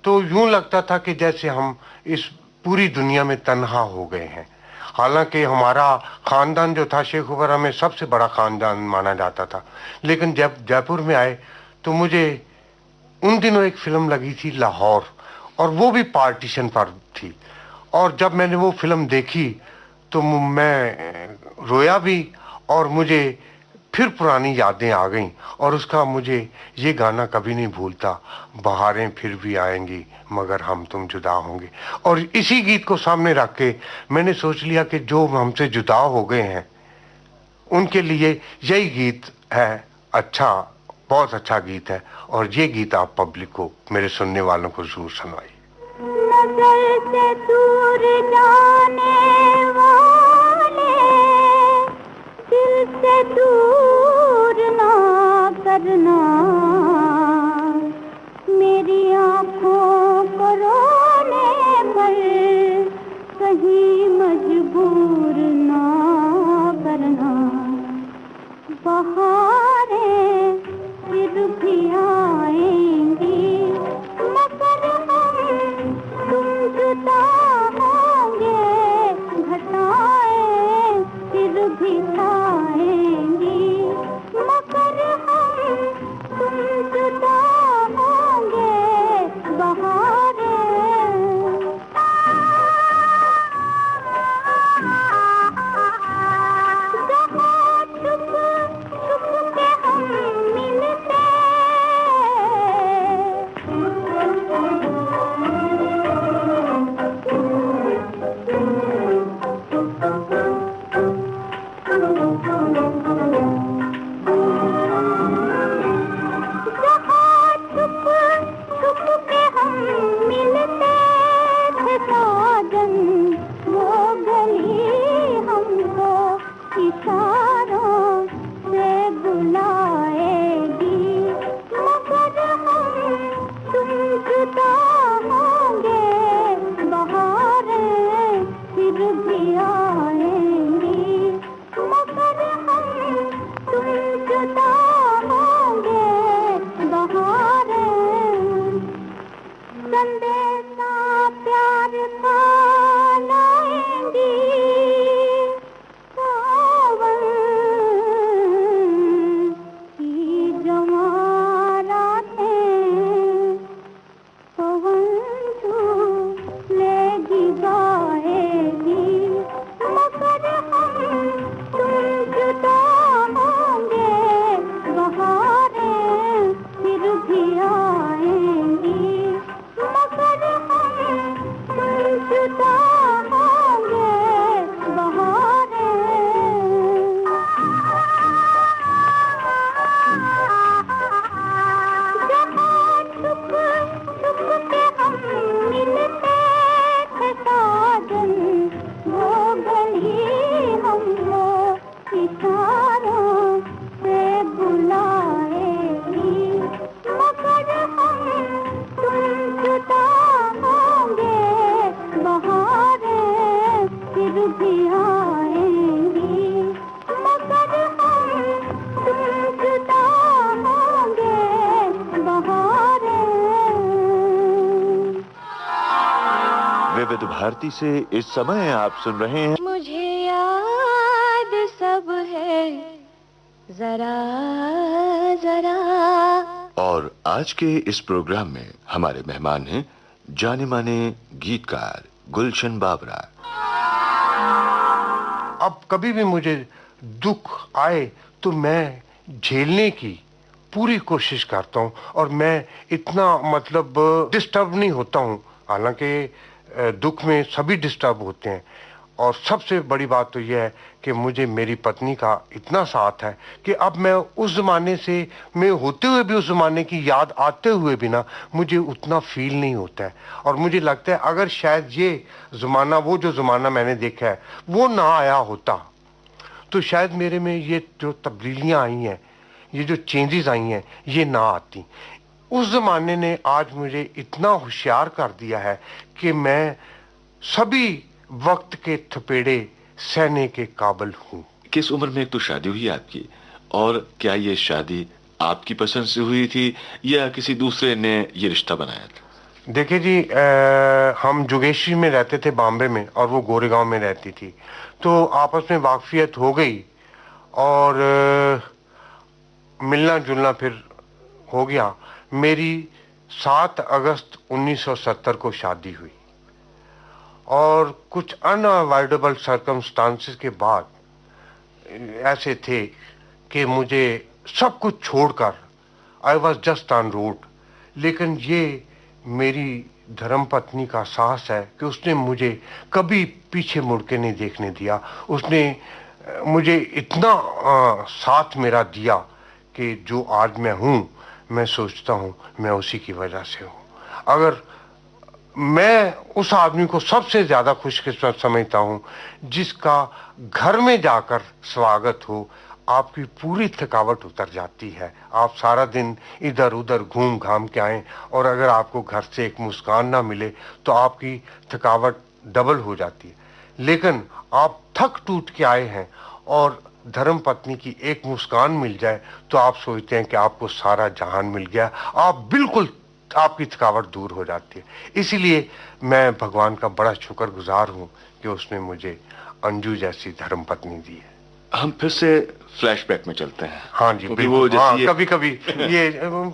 तो यूं लगता था कि जैसे हम इस पूरी दुनिया में तन्हा हो गए हैं। हालांकि हमारा खानदान जो था, शेख उबरा में सबसे बड़ा खानदान माना जाता था, लेकिन जब जयपुर में आए तो मुझे उन दिनों एक फिल्म लगी थी लाहौर, और वो भी पार्टीशन पर थी। और जब मैंने वो फिल्म देखी तो मैं रोया भी, और मुझे फिर पुरानी यादें आ गईं। और उसका मुझे ये गाना कभी नहीं भूलता, बहारें फिर भी आएंगी मगर हम तुम जुदा होंगे। और इसी गीत को सामने रख के मैंने सोच लिया कि जो हमसे जुदा हो गए हैं उनके लिए यही गीत है अच्छा, बहुत अच्छा गीत है। और ये गीत आप पब्लिक को, मेरे सुनने वालों को जरूर सुनवाइए।
नजर से दूर जाने वाले दिल से दूर ना करना, मेरी आंखों को रोने पर कहीं मजबूर ना करना। बहारें फिर भी आएंगी मगर हम तुम जुदा होंगे, घटाएं फिर भी आएंगी मगर हम तुम जुदा होंगे, बहारें।
विविध भारती से इस समय आप सुन रहे हैं
मुझे याद सब है जरा जरा।
और आज के इस प्रोग्राम में हमारे मेहमान हैं जाने माने गीतकार गुलशन बाबरा।
अब कभी भी मुझे दुख आए तो मैं झेलने की पूरी कोशिश करता हूँ और मैं इतना मतलब डिस्टर्ब नहीं होता हूँ। हालांकि दुख में सभी डिस्टर्ब होते हैं और सबसे बड़ी बात तो यह है कि मुझे मेरी पत्नी का इतना साथ है कि अब मैं उस जमाने से मैं होते हुए भी उस जमाने की याद आते हुए भी ना मुझे उतना फील नहीं होता है। और मुझे लगता है अगर शायद ये जमाना वो जो जमाना मैंने देखा है वो ना आया होता तो शायद मेरे में ये जो तब्दीलियां आई हैं, ये जो चेंजेस आई हैं, ये ना आती। उस जमाने ने आज मुझे इतना होशियार कर दिया है कि मैं सभी वक्त के थपेड़े सहने के काबिल हूँ।
किस उम्र में एक तो शादी हुई आपकी, और क्या ये शादी आपकी पसंद से हुई थी या किसी दूसरे ने ये रिश्ता बनाया था?
देखिए जी, हम जुगेश्वरी में रहते थे बॉम्बे में और वो गोरेगांव में रहती थी, तो आपस में वाकफियत हो गई और मिलना जुलना फिर हो गया। मेरी 7 अगस्त 1970 को शादी हुई और कुछ अनअवॉइडेबल सर्कमस्टांसेस के बाद ऐसे थे कि मुझे सब कुछ छोड़कर I was just on road. लेकिन ये मेरी धर्मपत्नी का साहस है कि उसने मुझे कभी पीछे मुड़ के नहीं देखने दिया। उसने मुझे इतना साथ मेरा दिया कि जो आज मैं हूँ, मैं सोचता हूँ मैं उसी की वजह से हूँ। अगर मैं उस आदमी को सबसे ज्यादा खुशकिस्मत समझता हूँ जिसका घर में जाकर स्वागत हो, आपकी पूरी थकावट उतर जाती है। आप सारा दिन इधर उधर घूम घाम के आए और अगर आपको घर से एक मुस्कान ना मिले तो आपकी थकावट डबल हो जाती है। लेकिन आप थक टूट के आए हैं और धर्म पत्नी की एक मुस्कान मिल जाए तो आप सोचते हैं कि आपको सारा जहान मिल गया। आप बिल्कुल, आपकी थकावट दूर हो जाती है। इसीलिए मैं भगवान का बड़ा शुक्रगुजार हूँ कि उसने मुझे अंजू जैसी धर्म पत्नी दी है।
हम फिर से फ्लैशबैक में चलते हैं।
हाँ जी,
वो
हाँ, कभी कभी ये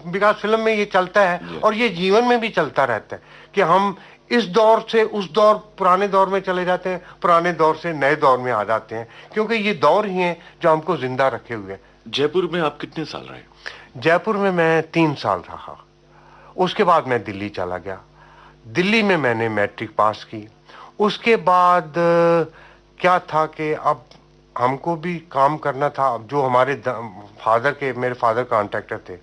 विकास फिल्म में ये चलता है और ये जीवन में भी चलता रहता है कि हम इस दौर से उस दौर, पुराने दौर में चले जाते हैं, पुराने दौर से नए दौर में आ जाते हैं, क्योंकि ये दौर ही हैं जो हमको जिंदा रखे हुए हैं।
जयपुर में आप कितने साल रहे?
जयपुर में मैं 3 साल रहा। उसके बाद मैं दिल्ली चला गया। दिल्ली में मैंने मैट्रिक पास की। उसके बाद क्या था कि अब हमको भी काम करना था। अब जो हमारे मेरे फादर कॉन्ट्रैक्टर थे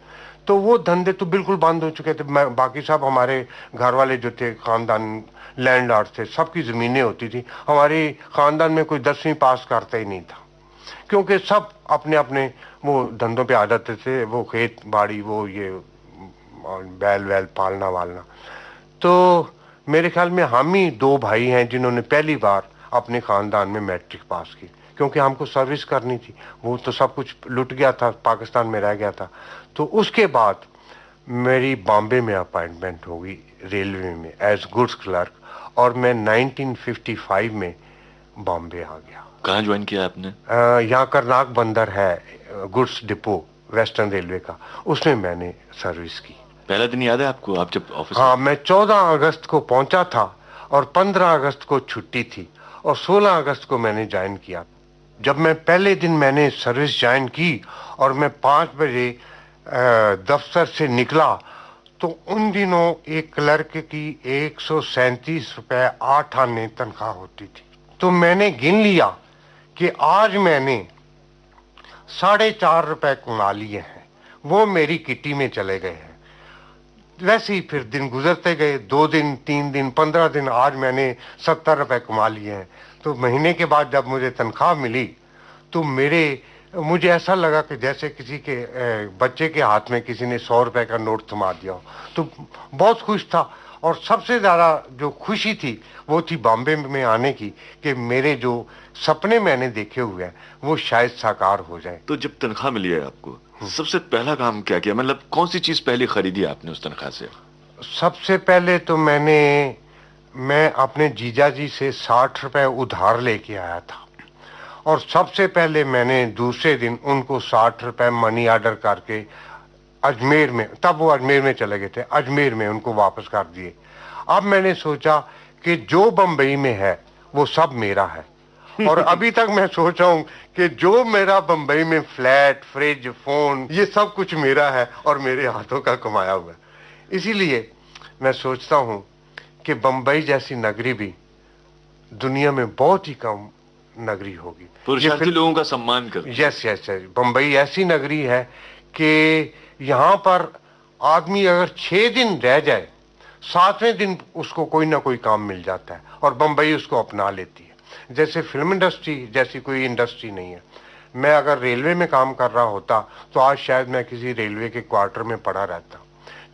तो वो धंधे तो बिल्कुल बंद हो चुके थे। बाकी सब हमारे घर वाले जो थे खानदान लैंडलॉर्ड थे, सबकी ज़मीनें होती थी। हमारे खानदान में कोई 10वीं पास करता ही नहीं था, क्योंकि सब अपने अपने वो धंधों पे आ जाते थे। वो खेत बाड़ी, वो ये बैल वैल पालना वालना। तो मेरे ख्याल में हम ही 2 भाई हैं जिन्होंने पहली बार अपने खानदान में मैट्रिक पास की, क्योंकि हमको सर्विस करनी थी। वो तो सब कुछ लुट गया था, पाकिस्तान में रह गया था। तो उसके बाद मेरी बॉम्बे में अपॉइंटमेंट हो गई रेलवे में एज गुड्स क्लर्क और मैं 1955 में बॉम्बे आ गया।
कहाँ ज्वाइन किया आपने?
यहाँ करनाक बंदर है गुड्स डिपो वेस्टर्न रेलवे का, उसमें मैंने सर्विस की।
पहला दिन याद है आपको, आप जब ऑफिस?
हाँ, मैं 14 अगस्त को पहुंचा था और 15 अगस्त को छुट्टी थी और 16 अगस्त को मैंने ज्वाइन किया। जब मैं पहले दिन मैंने सर्विस ज्वाइन की और मैं 5 बजे दफ्तर से निकला तो उन दिनों एक क्लर्क की 137 रुपए 8 आने तनख्वाह होती थी। तो मैंने गिन लिया कि आज मैंने 4.5 रुपए कमा लिए हैं, वो मेरी किटी में चले गए हैं। वैसे ही फिर दिन गुजरते गए, 2 दिन, 3 दिन, 15 दिन, आज मैंने 70 रुपए कमा लिए हैं। तो महीने के बाद जब मुझे तनख्वाह मिली तो मुझे ऐसा लगा कि जैसे किसी के बच्चे के हाथ में किसी ने 100 रुपए का नोट थमा दिया हो। तो बहुत खुश था और सबसे ज़्यादा जो खुशी थी वो थी बॉम्बे में आने की, कि मेरे जो सपने मैंने देखे हुए हैं वो शायद साकार हो जाए।
तो जब तनख्वाह मिली है आपको, सबसे पहला काम क्या किया? मतलब कौन सी चीज पहले खरीदी आपने उस तनख्वाह से?
सबसे पहले तो मैंने मैं अपने जीजा जी से 60 रुपए उधार लेके आया था और सबसे पहले मैंने दूसरे दिन उनको 60 रुपए मनी ऑर्डर करके अजमेर में, तब वो अजमेर में चले गए थे, अजमेर में उनको वापस कर दिए। अब मैंने सोचा कि जो बंबई में है वो सब मेरा है और अभी तक मैं सोच रहा हूं कि जो मेरा बंबई में फ्लैट, फ्रिज, फोन, ये सब कुछ मेरा है और मेरे हाथों का कमाया हुआ है। इसीलिए मैं सोचता हूं कि बंबई जैसी नगरी भी दुनिया में बहुत ही कम नगरी होगी।
पुरुषार्थी लोगों का सम्मान कर।
यस यस यस, बंबई ऐसी नगरी है कि यहाँ पर आदमी अगर 6 दिन रह जाए, 7वें दिन उसको कोई ना कोई काम मिल जाता है और बंबई उसको अपना लेती है। जैसे फिल्म इंडस्ट्री जैसी कोई इंडस्ट्री नहीं है। मैं अगर रेलवे में काम कर रहा होता तो आज शायद मैं किसी रेलवे के क्वार्टर में पड़ा रहता,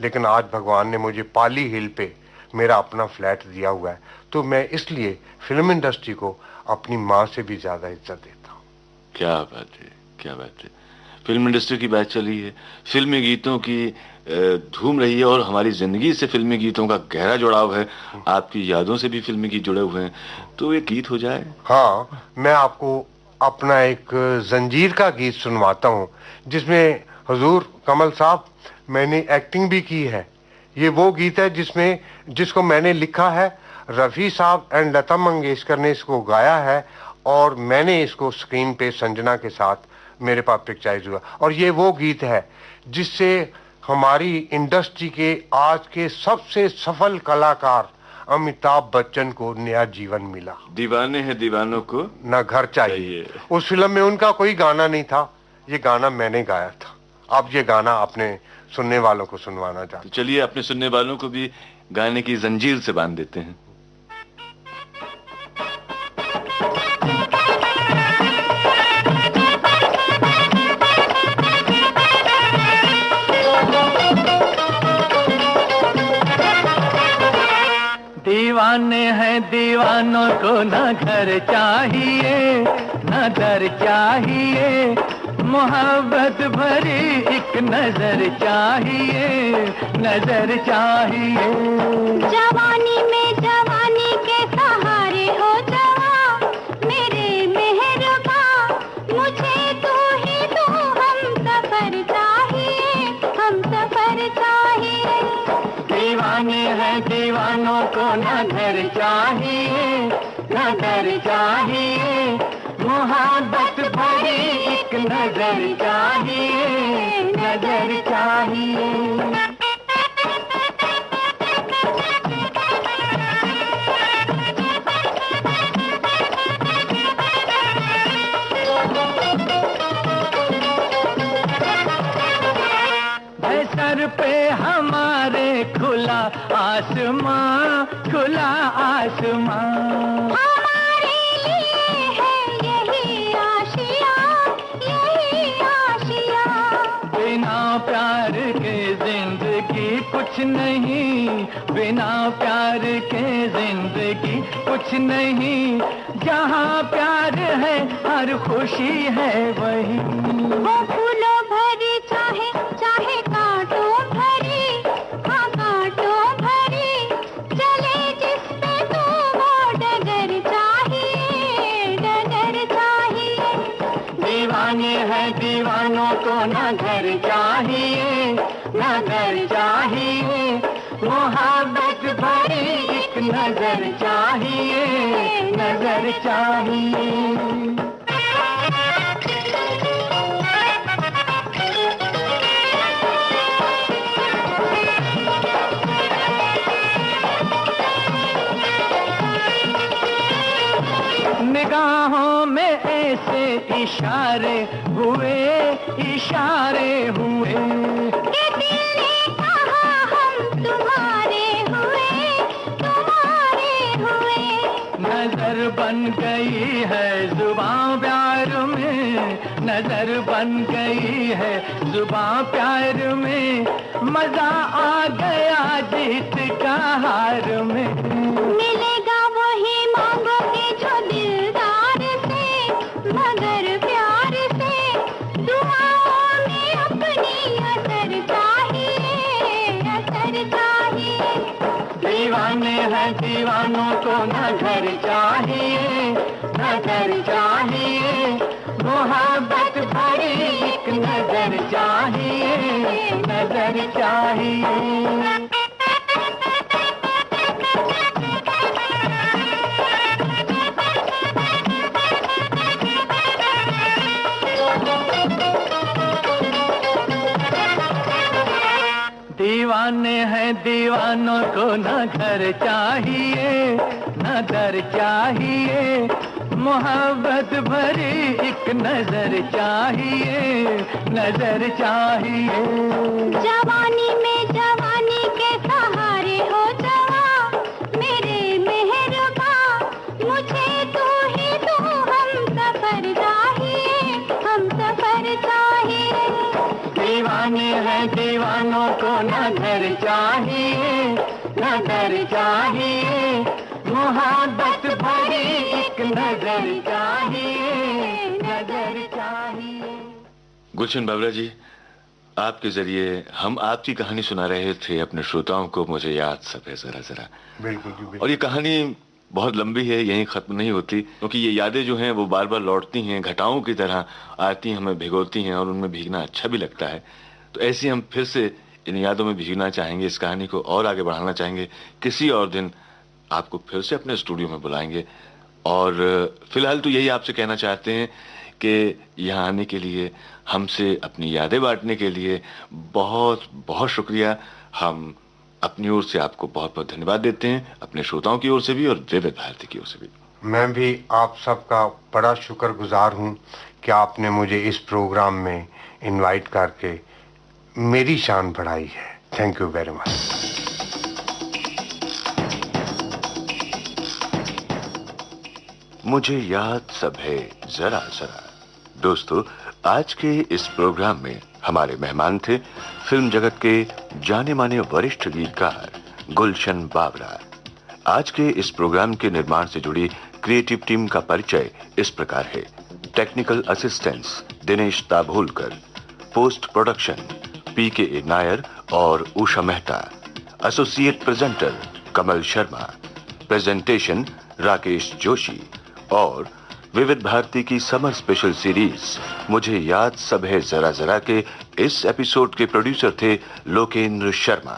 लेकिन आज भगवान ने मुझे पाली हिल पे मेरा अपना फ्लैट दिया हुआ है, तो मैं इसलिए फिल्म इंडस्ट्री को अपनी माँ से भी ज्यादा इज्जत देता हूँ।
क्या बात है, क्या बात है। फिल्म इंडस्ट्री की बात चली है, फिल्मी गीतों की धूम रही है और हमारी जिंदगी से फिल्मी गीतों का गहरा जुड़ाव है। आपकी यादों से भी फिल्मी गीत जुड़े हुए हैं, तो एक गीत हो जाए।
हाँ, मैं आपको अपना एक जंजीर का गीत सुनवाता हूँ जिसमें हुजूर कमल साहब मैंने एक्टिंग भी की है। ये वो गीत है जिसको मैंने लिखा है, रफ़ी साहब एंड लता मंगेशकर ने इसको गाया है और मैंने इसको स्क्रीन पे संजना के साथ मेरे पास पिक्चराइज हुआ। और ये वो गीत है जिससे हमारी इंडस्ट्री के आज के सबसे सफल कलाकार अमिताभ बच्चन को नया जीवन मिला।
दीवाने हैं दीवानों को
ना घर चाहिए। उस फिल्म में उनका कोई गाना नहीं था, ये गाना मैंने गाया था। अब ये गाना अपने सुनने वालों को सुनवाना चाहता हूं।
तो चलिए अपने सुनने वालों को भी गाने की जंजीर से बांध देते हैं।
दीवाने हैं दीवानों को ना घर चाहिए ना दर चाहिए, मोहब्बत भरी एक नजर चाहिए, नजर चाहिए।
जवानी में जवानी के सहारे हो जवा, मेरे मेहरबा मुझे तू ही तू, हम सफर चाहिए, हम सफर चाहिए।
दीवाने हैं दीवानों को ना घर चाहिए ना दर चाहिए, मोहब्बत भरी एक नजर चाहिए, नजर चाहिए। सर पे हमारे खुला आसमां, खुला आसमां।
हमारे लिए है यही आशिया, यही आशिया।
बिना प्यार के जिंदगी कुछ नहीं, बिना प्यार के जिंदगी कुछ नहीं। जहाँ प्यार है हर खुशी है वही।
वो फूलों भरी चाहे चाहे कांटों भरी, हाँ कांटों भरी, चले जिस पे तू वो डगर चाहिए, डगर चाहिए।
दीवाने हैं दीवानों को ना घर चाहिए ना घर चाहिए, मोहब्बत भरी एक नजर चाहिए, नजर चाहिए। निगाहों में ऐसे इशारे हुए, इशारे हुए
कि दिल ने कहा हम तुम्हारे हुए, तुम्हारे हुए।
नजर बन गई है जुबां प्यार में, नजर बन गई है जुबां प्यार में। मजा आ गया जीत का हार में।
मिलेगा वही मांगोगे जो दिलदार से, मगर प्यार से। दुआओं में अपनी असर चाहिए, असर चाहिए।
दीवाने दीवाने हैं दीवानों को न घर चाहिए, न घर चाहिए, मोहब्बत भरी एक नजर चाहिए, नजर चाहिए। दीवाने हैं दीवानों को न घर चाहिए, न दर चाहिए, मोहब्बत भरी एक नजर चाहिए, नजर चाहिए।
जवानी में जवानी के सहारे हो जवा, मेरे मेहरबा, मुझे तू ही तू हम सफर चाहिए, हम सफर चाहिए।
दीवाने हैं दीवानों को न घर चाहिए, न दर चाहिए, मोहब्बत भरी एक नजर चाहिए, नजर चाहिए।
गुलशन बाबरा जी, आपके जरिए हम आपकी कहानी सुना रहे थे अपने श्रोताओं को, मुझे याद सब है जरा जरा।
बिल्कुल जी, बिल्कुल।
और ये कहानी बहुत लंबी है, यहीं खत्म नहीं होती, क्योंकि ये यादें जो हैं वो बार बार लौटती हैं, घटाओं की तरह आती हैं, हमें भिगोती हैं और उनमें भीगना अच्छा भी लगता है। तो ऐसे हम फिर से इन यादों में भीगना चाहेंगे, इस कहानी को और आगे बढ़ाना चाहेंगे। किसी और दिन आपको फिर से अपने स्टूडियो में बुलाएंगे। और फिलहाल तो यही आपसे कहना चाहते हैं कि यहाँ आने के लिए, हमसे अपनी यादें बांटने के लिए बहुत बहुत शुक्रिया। हम अपनी ओर से आपको बहुत बहुत धन्यवाद देते हैं, अपने श्रोताओं की ओर से भी और विविध भारती की ओर से भी।
मैं भी आप सबका बड़ा शुक्रगुजार हूँ कि आपने मुझे इस प्रोग्राम में इनवाइट करके मेरी शान बढ़ाई है। Thank you very much.
मुझे याद सब है जरा जरा। दोस्तों, आज के इस प्रोग्राम में हमारे मेहमान थे फिल्म जगत के जाने माने वरिष्ठ गीतकार गुलशन बाबरा। आज के इस प्रोग्राम के निर्माण से जुड़ी क्रिएटिव टीम का परिचय इस प्रकार है। Technical assistance Dinesh Dabholkar, post production PK Nair और उषा मेहता, एसोसिएट प्रेजेंटर कमल शर्मा, प्रेजेंटेशन राकेश जोशी और विविध भारती की समर स्पेशल सीरीज मुझे याद सब है जरा जरा के इस एपिसोड के प्रोड्यूसर थे लोकेंद्र शर्मा।